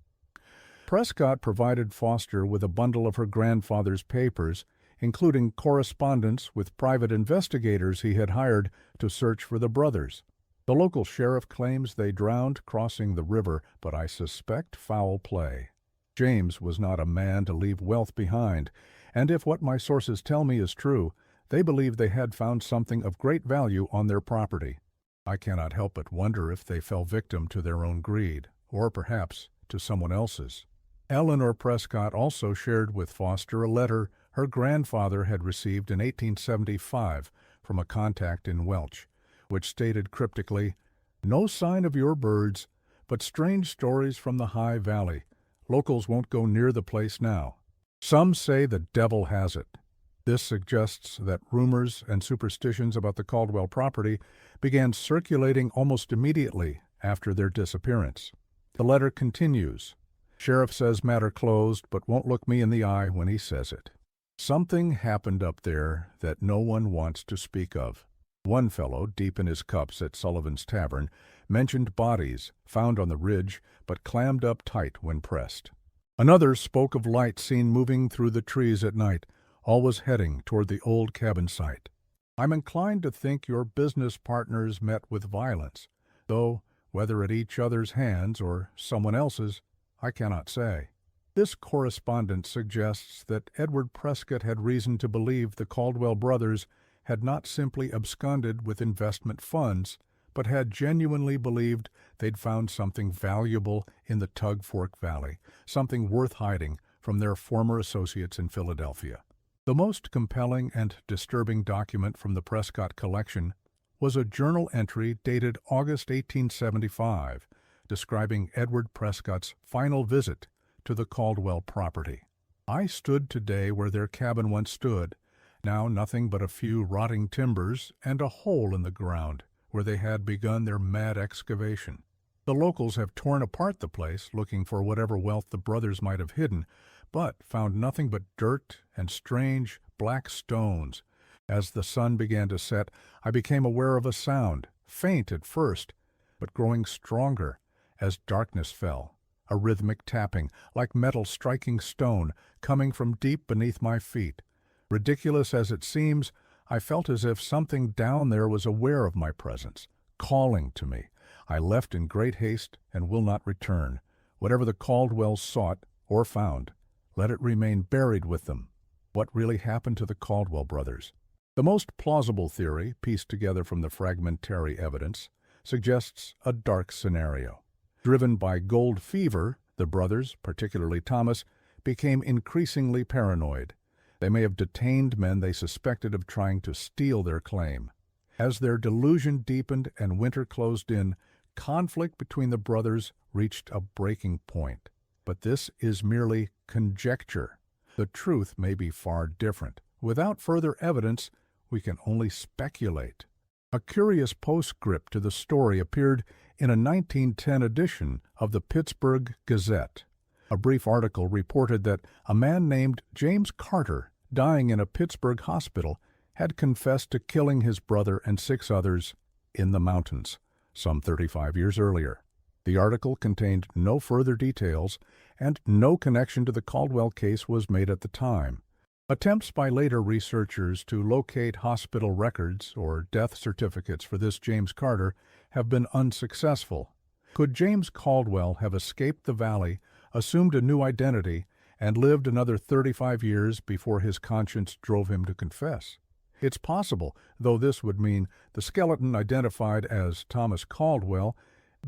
Prescott provided Foster with a bundle of her grandfather's papers, including correspondence with private investigators he had hired to search for the brothers. The local sheriff claims they drowned crossing the river, but I suspect foul play. James was not a man to leave wealth behind, and if what my sources tell me is true, they believe they had found something of great value on their property. I cannot help but wonder if they fell victim to their own greed, or perhaps to someone else's. Eleanor Prescott also shared with Foster a letter her grandfather had received in 1875 from a contact in Welch, which stated cryptically, "No sign of your birds, but strange stories from the high valley. Locals won't go near the place now. Some say the devil has it." This suggests that rumors and superstitions about the Caldwell property began circulating almost immediately after their disappearance. The letter continues. Sheriff says matter closed, but won't look me in the eye when he says it. Something happened up there that no one wants to speak of. One fellow, deep in his cups at Sullivan's Tavern, mentioned bodies found on the ridge but clammed up tight when pressed. Another spoke of light seen moving through the trees at night, always heading toward the old cabin site. I'm inclined to think your business partners met with violence, though whether at each other's hands or someone else's, I cannot say. This correspondence suggests that Edward Prescott had reason to believe the Caldwell brothers had not simply absconded with investment funds, but had genuinely believed they'd found something valuable in the Tug Fork Valley, something worth hiding from their former associates in Philadelphia. The most compelling and disturbing document from the Prescott collection was a journal entry dated August 1875, describing Edward Prescott's final visit to the Caldwell property. I stood today where their cabin once stood, now nothing but a few rotting timbers and a hole in the ground where they had begun their mad excavation. The locals have torn apart the place looking for whatever wealth the brothers might have hidden, but found nothing but dirt and strange black stones. As the sun began to set, I became aware of a sound, faint at first, but growing stronger as darkness fell, a rhythmic tapping, like metal striking stone, coming from deep beneath my feet. Ridiculous as it seems, I felt as if something down there was aware of my presence, calling to me. I left in great haste and will not return. Whatever the Caldwells sought or found, let it remain buried with them. What really happened to the Caldwell brothers? The most plausible theory, pieced together from the fragmentary evidence, suggests a dark scenario. Driven by gold fever, the brothers, particularly Thomas, became increasingly paranoid. They may have detained men they suspected of trying to steal their claim. As their delusion deepened and winter closed in, conflict between the brothers reached a breaking point. But this is merely conjecture. The truth may be far different. Without further evidence, we can only speculate. A curious postscript to the story appeared in a 1910 edition of the Pittsburgh Gazette. A brief article reported that a man named James Carter, dying in a Pittsburgh hospital, had confessed to killing his brother and 6 others in the mountains, some 35 years earlier. The article contained no further details, and no connection to the Caldwell case was made at the time. Attempts by later researchers to locate hospital records or death certificates for this James Carter have been unsuccessful. Could James Caldwell have escaped the valley, assumed a new identity, and lived another 35 years before his conscience drove him to confess? It's possible, though this would mean the skeleton identified as Thomas Caldwell,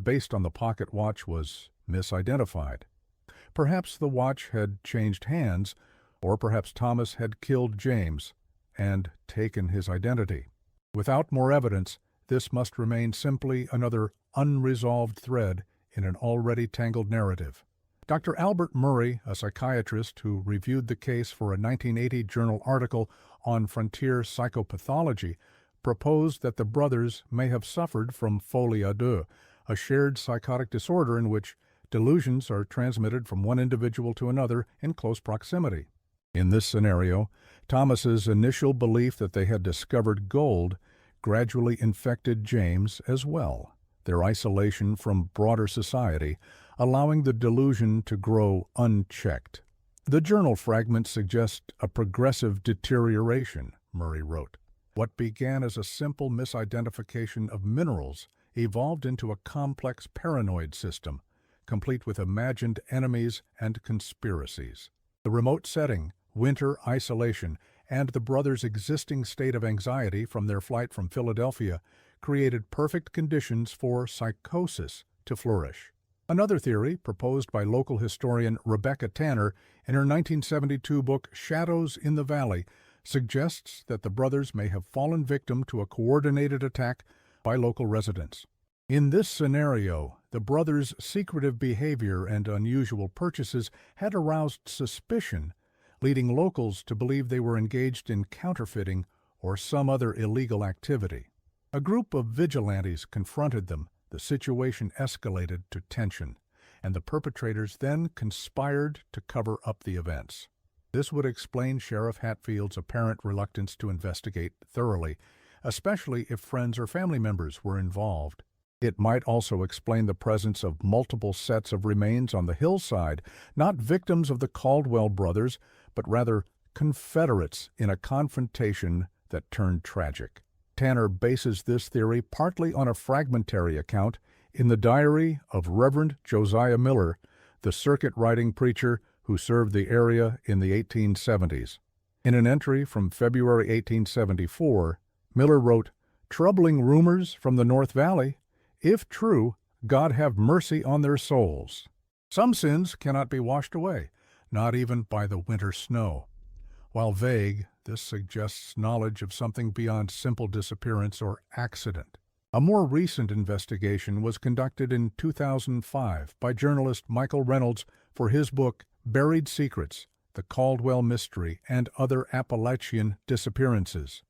based on the pocket watch, was misidentified. Perhaps the watch had changed hands, or perhaps Thomas had killed James and taken his identity. Without more evidence, this must remain simply another unresolved thread in an already tangled narrative. Dr. Albert Murray, a psychiatrist who reviewed the case for a 1980 journal article on frontier psychopathology, proposed that the brothers may have suffered from folie à deux, a shared psychotic disorder in which delusions are transmitted from one individual to another in close proximity. In this scenario, Thomas's initial belief that they had discovered gold gradually infected James as well, their isolation from broader society, allowing the delusion to grow unchecked. The journal fragments suggest a progressive deterioration, Murray wrote. What began as a simple misidentification of minerals evolved into a complex paranoid system, complete with imagined enemies and conspiracies. The remote setting, winter isolation, and the brothers' existing state of anxiety from their flight from Philadelphia created perfect conditions for psychosis to flourish. Another theory, proposed by local historian Rebecca Tanner in her 1972 book Shadows in the Valley, suggests that the brothers may have fallen victim to a coordinated attack by local residents. In this scenario, the brothers' secretive behavior and unusual purchases had aroused suspicion, leading locals to believe they were engaged in counterfeiting or some other illegal activity. A group of vigilantes confronted them. The situation escalated to tension, and the perpetrators then conspired to cover up the events. This would explain Sheriff Hatfield's apparent reluctance to investigate thoroughly, especially if friends or family members were involved. It might also explain the presence of multiple sets of remains on the hillside, not victims of the Caldwell brothers, but rather Confederates in a confrontation that turned tragic. Tanner bases this theory partly on a fragmentary account in the diary of Reverend Josiah Miller, the circuit-riding preacher who served the area in the 1870s. In an entry from February 1874, Miller wrote, "Troubling rumors from the North Valley. If true, God have mercy on their souls. Some sins cannot be washed away, not even by the winter snow." While vague, this suggests knowledge of something beyond simple disappearance or accident. A more recent investigation was conducted in 2005 by journalist Michael Reynolds for his book Buried Secrets, The Caldwell Mystery and Other Appalachian Disappearances.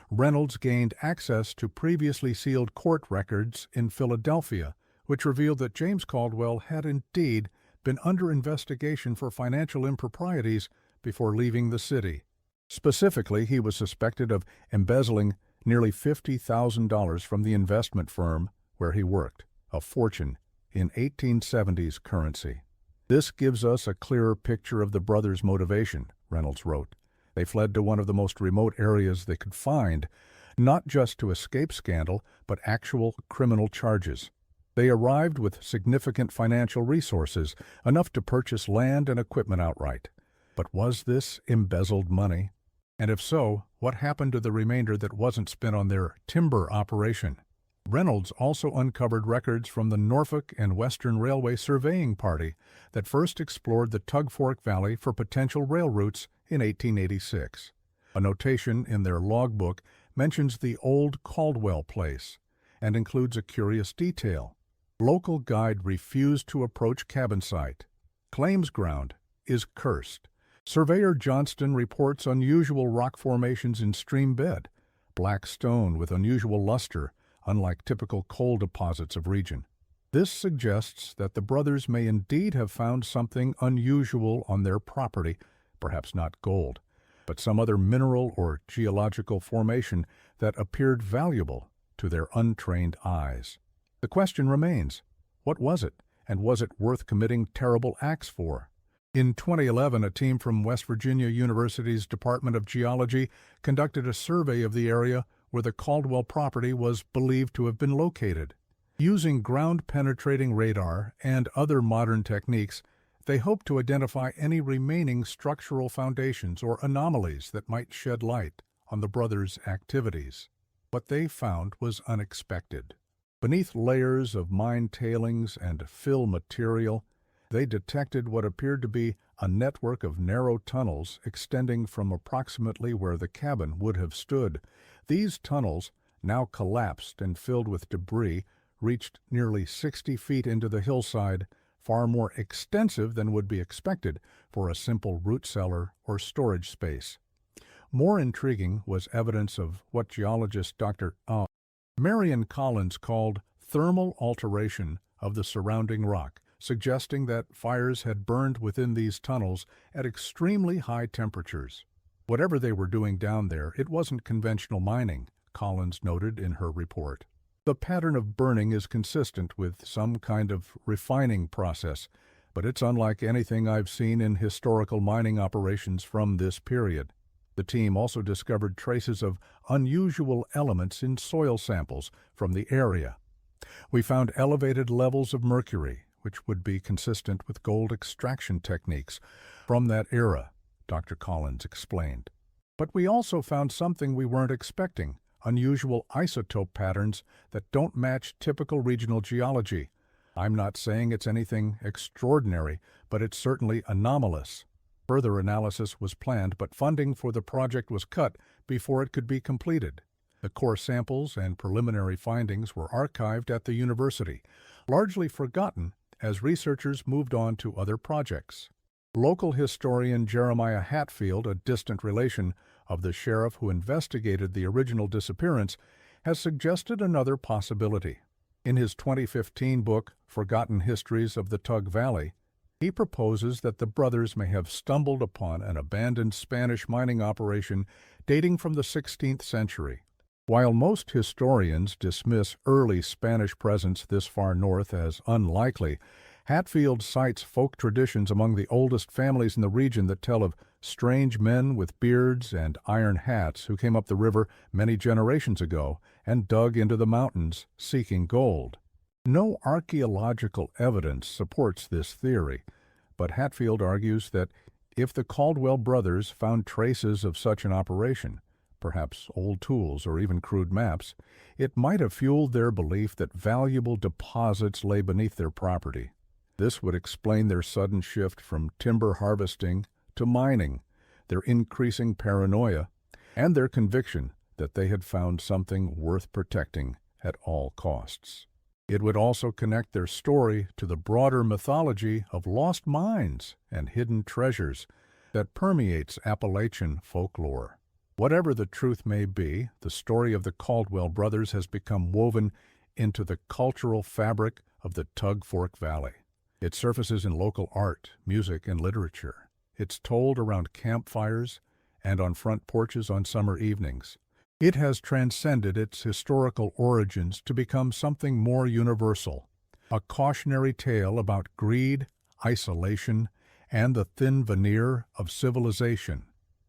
Reynolds gained access to previously sealed court records in Philadelphia, which revealed that James Caldwell had indeed been under investigation for financial improprieties before leaving the city. Specifically, he was suspected of embezzling nearly $50,000 from the investment firm where he worked, a fortune in 1870s currency. This gives us a clearer picture of the brothers' motivation, Reynolds wrote. They fled to one of the most remote areas they could find, not just to escape scandal, but actual criminal charges. They arrived with significant financial resources, enough to purchase land and equipment outright. But was this embezzled money? And if so, what happened to the remainder that wasn't spent on their timber operation? Reynolds also uncovered records from the Norfolk and Western Railway Surveying Party that first explored the Tug Fork Valley for potential rail routes in 1886. A notation in their logbook mentions the old Caldwell place and includes a curious detail. Local guide refused to approach cabin site. Claims ground is cursed. Surveyor Johnston reports unusual rock formations in stream bed, black stone with unusual luster, unlike typical coal deposits of region. This suggests that the brothers may indeed have found something unusual on their property, perhaps not gold, but some other mineral or geological formation that appeared valuable to their untrained eyes. The question remains, what was it, and was it worth committing terrible acts for? In 2011, a team from West Virginia University's Department of Geology conducted a survey of the area where the Caldwell property was believed to have been located. Using ground-penetrating radar and other modern techniques, they hoped to identify any remaining structural foundations or anomalies that might shed light on the brothers' activities. What they found was unexpected. Beneath layers of mine tailings and fill material, they detected what appeared to be a network of narrow tunnels extending from approximately where the cabin would have stood. These tunnels, now collapsed and filled with debris, reached nearly 60 feet into the hillside, far more extensive than would be expected for a simple root cellar or storage space. More intriguing was evidence of what geologist Dr. Marion Collins called thermal alteration of the surrounding rock, suggesting that fires had burned within these tunnels at extremely high temperatures. Whatever they were doing down there, it wasn't conventional mining, Collins noted in her report. The pattern of burning is consistent with some kind of refining process, but it's unlike anything I've seen in historical mining operations from this period. The team also discovered traces of unusual elements in soil samples from the area. We found elevated levels of mercury, which would be consistent with gold extraction techniques from that era, Dr. Collins explained. But we also found something we weren't expecting, unusual isotope patterns that don't match typical regional geology. I'm not saying it's anything extraordinary, but it's certainly anomalous. Further analysis was planned, but funding for the project was cut before it could be completed. The core samples and preliminary findings were archived at the university, largely forgotten as researchers moved on to other projects. Local historian Jeremiah Hatfield, a distant relation of the sheriff who investigated the original disappearance, has suggested another possibility. In his 2015 book, Forgotten Histories of the Tug Valley, he proposes that the brothers may have stumbled upon an abandoned Spanish mining operation dating from the 16th century. While most historians dismiss early Spanish presence this far north as unlikely, Hatfield cites folk traditions among the oldest families in the region that tell of strange men with beards and iron hats who came up the river many generations ago and dug into the mountains seeking gold. No archaeological evidence supports this theory, but Hatfield argues that if the Caldwell brothers found traces of such an operation, perhaps old tools or even crude maps, it might have fueled their belief that valuable deposits lay beneath their property. This would explain their sudden shift from timber harvesting to mining, their increasing paranoia, and their conviction that they had found something worth protecting at all costs. It would also connect their story to the broader mythology of lost mines and hidden treasures that permeates Appalachian folklore. Whatever the truth may be, the story of the Caldwell brothers has become woven into the cultural fabric of the Tug Fork Valley. It surfaces in local art, music, and literature. It's told around campfires and on front porches on summer evenings. It has transcended its historical origins to become something more universal, a cautionary tale about greed, isolation, and the thin veneer of civilization.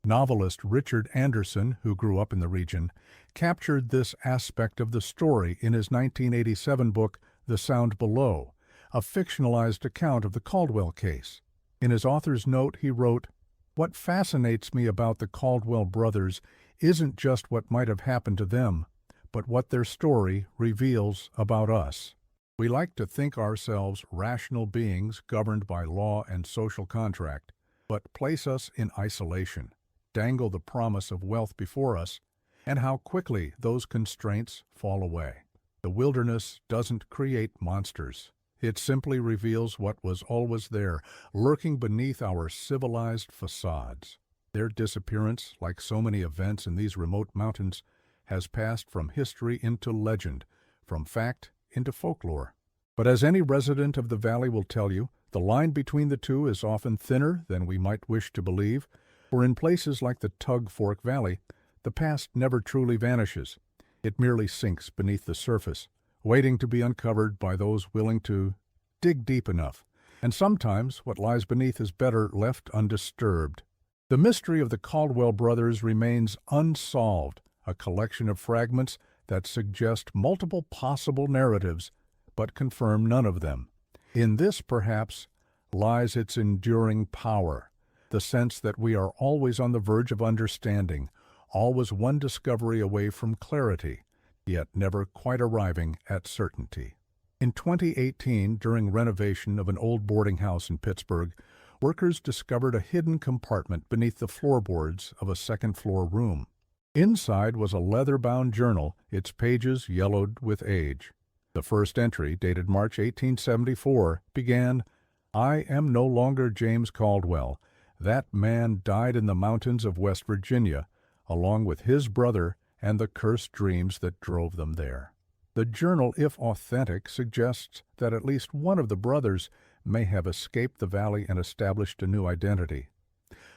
Novelist Richard Anderson, who grew up in the region, captured this aspect of the story in his 1987 book, The Sound Below, a fictionalized account of the Caldwell case. In his author's note, he wrote, "What fascinates me about the Caldwell brothers isn't just what might have happened to them, but what their story reveals about us. We like to think ourselves rational beings governed by law and social contract, but place us in isolation, dangle the promise of wealth before us, and how quickly those constraints fall away. The wilderness doesn't create monsters. It simply reveals what was always there, lurking beneath our civilized facades. Their disappearance, like so many events in these remote mountains, has passed from history into legend, from fact into folklore. But as any resident of the valley will tell you, the line between the two is often thinner than we might wish to believe, for in places like the Tug Fork Valley, the past never truly vanishes. It merely sinks beneath the surface, waiting to be uncovered by those willing to dig deep enough. And sometimes what lies beneath is better left undisturbed. The mystery of the Caldwell brothers remains unsolved, a collection of fragments that suggest multiple possible narratives, but confirm none of them. In this, perhaps, lies its enduring power, the sense that we are always on the verge of understanding, always one discovery away from clarity, yet never quite arriving at certainty. In 2018, during renovation of an old boarding house in Pittsburgh, workers discovered a hidden compartment beneath the floorboards of a second-floor room. Inside was a leather-bound journal, its pages yellowed with age. The first entry, dated March 1874, began, "I am no longer James Caldwell. That man died in the mountains of West Virginia. along with his brother and the cursed dreams that drove them there. The journal, if authentic, suggests that at least one of the brothers may have escaped the valley and established a new identity.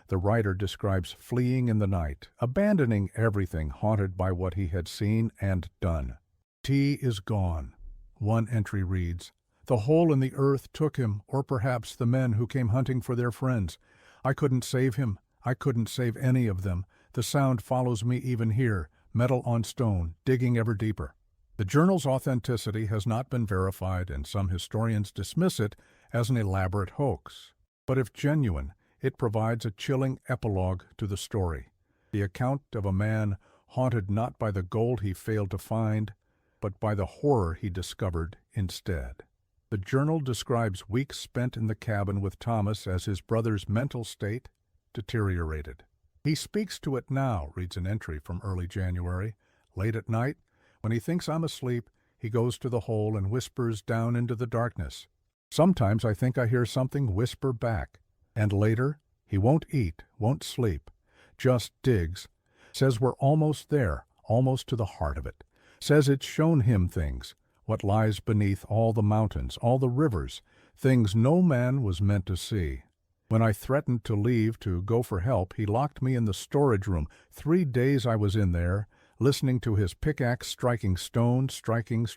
The writer describes fleeing in the night, abandoning everything, haunted by what he had seen and done. T is gone. One entry reads, "The hole in the earth took him, or perhaps the men who came hunting for their friends. I couldn't save him. I couldn't save any of them. The sound follows me even here, metal on stone, digging ever deeper." The journal's authenticity has not been verified, and some historians dismiss it as an elaborate hoax. But if genuine, it provides a chilling epilogue to the story, the account of a man haunted not by the gold he failed to find, but by the horror he discovered instead. The journal describes weeks spent in the cabin with Thomas as his brother's mental state deteriorated. "He speaks to it now," reads an entry from early January. "Late at night, when he thinks I'm asleep, he goes to the hole and whispers down into the darkness. Sometimes I think I hear something whisper back. And later, he won't eat, won't sleep, just digs, says we're almost there, almost to the heart of it, says it's shown him things, what lies beneath all the mountains, all the rivers, things no man was meant to see. When I threatened to leave to go for help, he locked me in the storage room. 3 days I was in there, listening to his pickaxe striking stone, striking,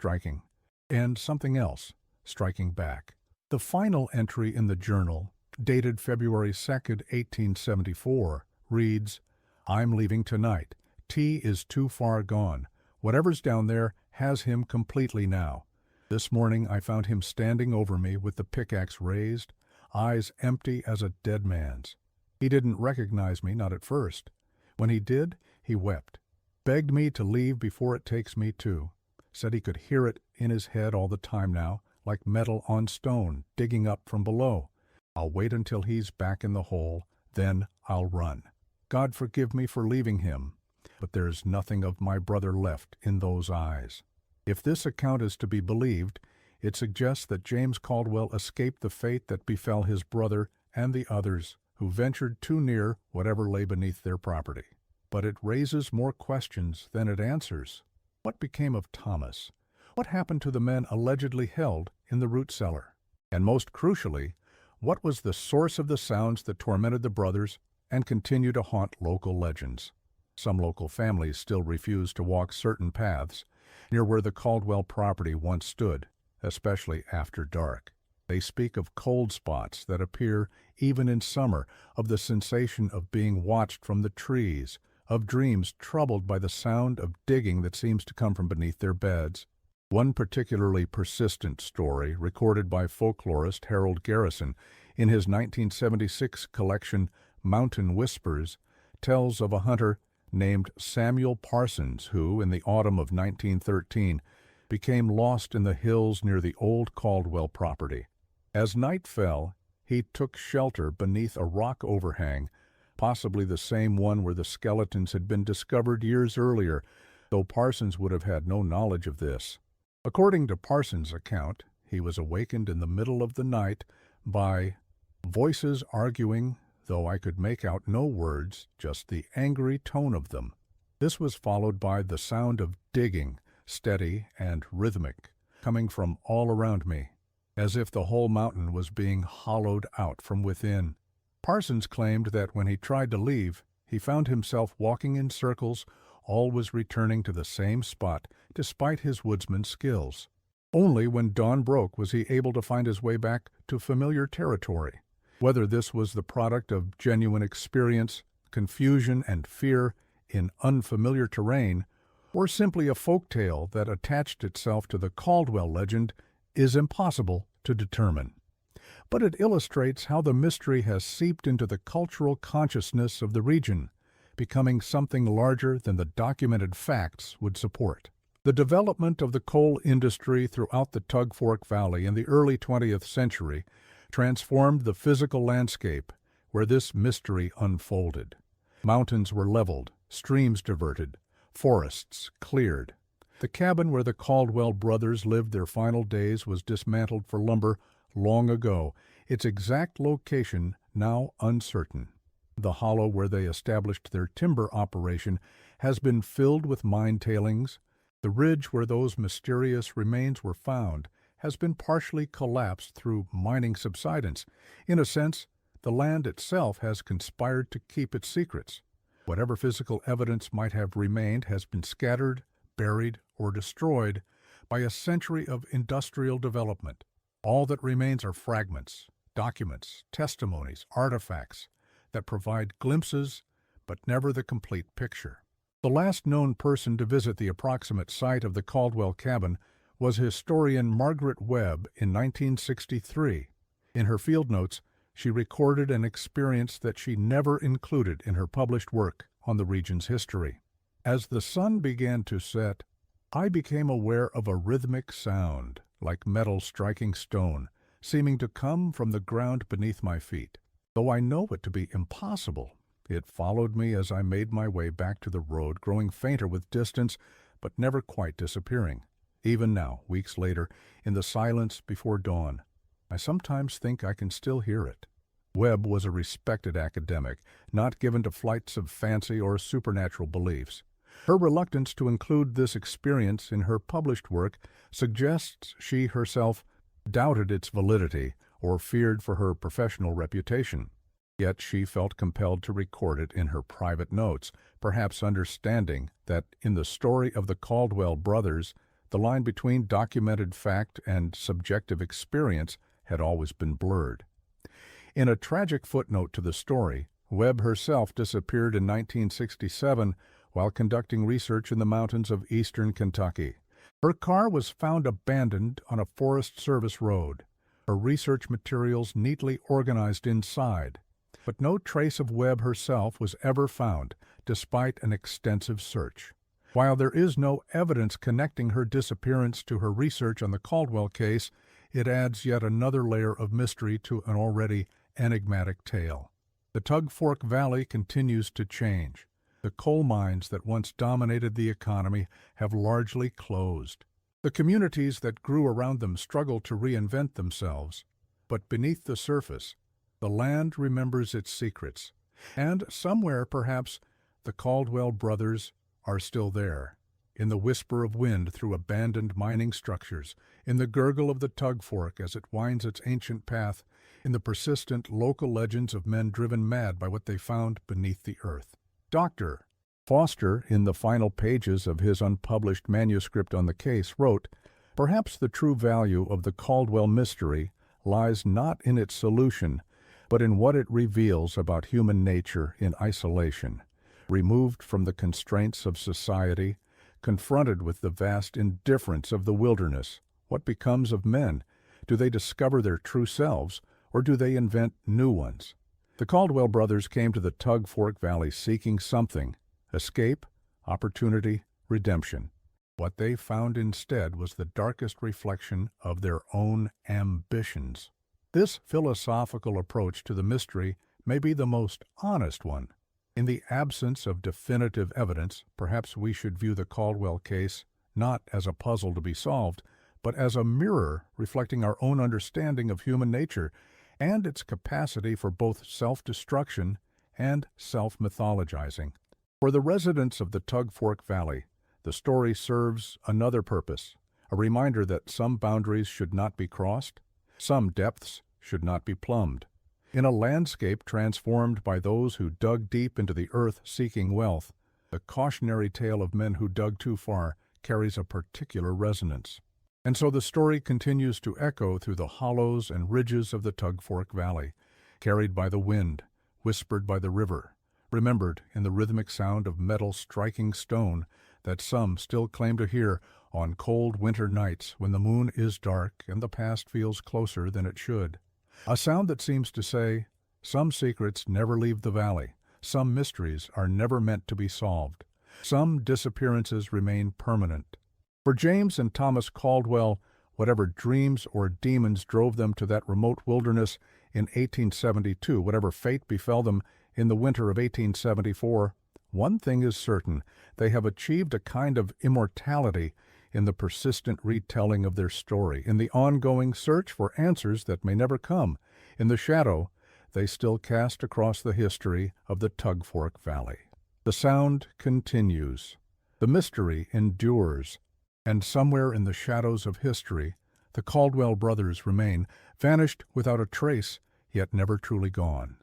and something else, striking back." The final entry in the journal, dated February 2nd, 1874, reads, "I'm leaving tonight. T is too far gone. Whatever's down there has him completely now. This morning I found him standing over me with the pickaxe raised, eyes empty as a dead man's. He didn't recognize me, not at first. When he did, he wept, begged me to leave before it takes me too. Said he could hear it in his head all the time now, like metal on stone, digging up from below. I'll wait until he's back in the hole, then I'll run. God forgive me for leaving him, but there's nothing of my brother left in those eyes." If this account is to be believed, it suggests that James Caldwell escaped the fate that befell his brother and the others who ventured too near whatever lay beneath their property. But it raises more questions than it answers. What became of Thomas? What happened to the men allegedly held in the root cellar? And most crucially, what was the source of the sounds that tormented the brothers and continue to haunt local legends? Some local families still refuse to walk certain paths near where the Caldwell property once stood, especially after dark. They speak of cold spots that appear even in summer, of the sensation of being watched from the trees, of dreams troubled by the sound of digging that seems to come from beneath their beds. One particularly persistent story, recorded by folklorist Harold Garrison in his 1976 collection Mountain Whispers, tells of a hunter named Samuel Parsons who, in the autumn of 1913, became lost in the hills near the old Caldwell property. As night fell, he took shelter beneath a rock overhang, possibly the same one where the skeletons had been discovered years earlier, though Parsons would have had no knowledge of this. According to Parsons' account, he was awakened in the middle of the night by voices arguing, though I could make out no words, just the angry tone of them. This was followed by the sound of digging, steady and rhythmic, coming from all around me, as if the whole mountain was being hollowed out from within. Parsons claimed that when he tried to leave, he found himself walking in circles, always returning to the same spot, despite his woodsman's skills. Only when dawn broke was he able to find his way back to familiar territory. Whether this was the product of genuine experience, confusion, and fear in unfamiliar terrain, or simply a folk tale that attached itself to the Caldwell legend, is impossible to determine. But it illustrates how the mystery has seeped into the cultural consciousness of the region, becoming something larger than the documented facts would support. The development of the coal industry throughout the Tug Fork Valley in the early 20th century transformed the physical landscape where this mystery unfolded. Mountains were leveled, streams diverted, forests cleared. The cabin where the Caldwell brothers lived their final days was dismantled for lumber long ago, its exact location now uncertain. The hollow where they established their timber operation has been filled with mine tailings. The ridge where those mysterious remains were found has been partially collapsed through mining subsidence. In a sense, the land itself has conspired to keep its secrets. Whatever physical evidence might have remained has been scattered, buried, or destroyed by a century of industrial development. All that remains are fragments, documents, testimonies, artifacts that provide glimpses but never the complete picture. The last known person to visit the approximate site of the Caldwell cabin was historian Margaret Webb in 1963. In her field notes, she recorded an experience that she never included in her published work on the region's history. As the sun began to set, I became aware of a rhythmic sound, like metal striking stone, seeming to come from the ground beneath my feet. Though I know it to be impossible, it followed me as I made my way back to the road, growing fainter with distance, but never quite disappearing. Even now, weeks later, in the silence before dawn, I sometimes think I can still hear it. Webb was a respected academic, not given to flights of fancy or supernatural beliefs. Her reluctance to include this experience in her published work suggests she herself doubted its validity or feared for her professional reputation. Yet she felt compelled to record it in her private notes, perhaps understanding that in the story of the Caldwell brothers, the line between documented fact and subjective experience had always been blurred. In a tragic footnote to the story, Webb herself disappeared in 1967 while conducting research in the mountains of eastern Kentucky. Her car was found abandoned on a Forest Service road, her research materials neatly organized inside. But no trace of Webb herself was ever found, despite an extensive search. While there is no evidence connecting her disappearance to her research on the Caldwell case, it adds yet another layer of mystery to an already enigmatic tale. The Tug Fork Valley continues to change. The coal mines that once dominated the economy have largely closed. The communities that grew around them struggle to reinvent themselves. But beneath the surface, the land remembers its secrets. And somewhere, perhaps, the Caldwell brothers are still there. In the whisper of wind through abandoned mining structures, in the gurgle of the Tug Fork as it winds its ancient path, in the persistent local legends of men driven mad by what they found beneath the earth. Dr. Foster, in the final pages of his unpublished manuscript on the case, wrote, "Perhaps the true value of the Caldwell mystery lies not in its solution, but in what it reveals about human nature in isolation, removed from the constraints of society, confronted with the vast indifference of the wilderness. What becomes of men? Do they discover their true selves, or do they invent new ones?" The Caldwell brothers came to the Tug Fork Valley seeking something: escape, opportunity, redemption. What they found instead was the darkest reflection of their own ambitions. This philosophical approach to the mystery may be the most honest one. In the absence of definitive evidence, perhaps we should view the Caldwell case not as a puzzle to be solved, but as a mirror reflecting our own understanding of human nature and its capacity for both self-destruction and self-mythologizing. For the residents of the Tug Fork Valley, the story serves another purpose, a reminder that some boundaries should not be crossed, some depths should not be plumbed. In a landscape transformed by those who dug deep into the earth seeking wealth, the cautionary tale of men who dug too far carries a particular resonance. And so the story continues to echo through the hollows and ridges of the Tug Fork Valley, carried by the wind, whispered by the river, remembered in the rhythmic sound of metal striking stone that some still claim to hear on cold winter nights when the moon is dark and the past feels closer than it should. A sound that seems to say, some secrets never leave the valley, some mysteries are never meant to be solved, some disappearances remain permanent. For James and Thomas Caldwell, whatever dreams or demons drove them to that remote wilderness in 1872, whatever fate befell them in the winter of 1874, one thing is certain: they have achieved a kind of immortality in the persistent retelling of their story, in the ongoing search for answers that may never come, in the shadow they still cast across the history of the Tug Fork Valley. The sound continues. The mystery endures. And somewhere in the shadows of history, the Caldwell brothers remain, vanished without a trace, yet never truly gone.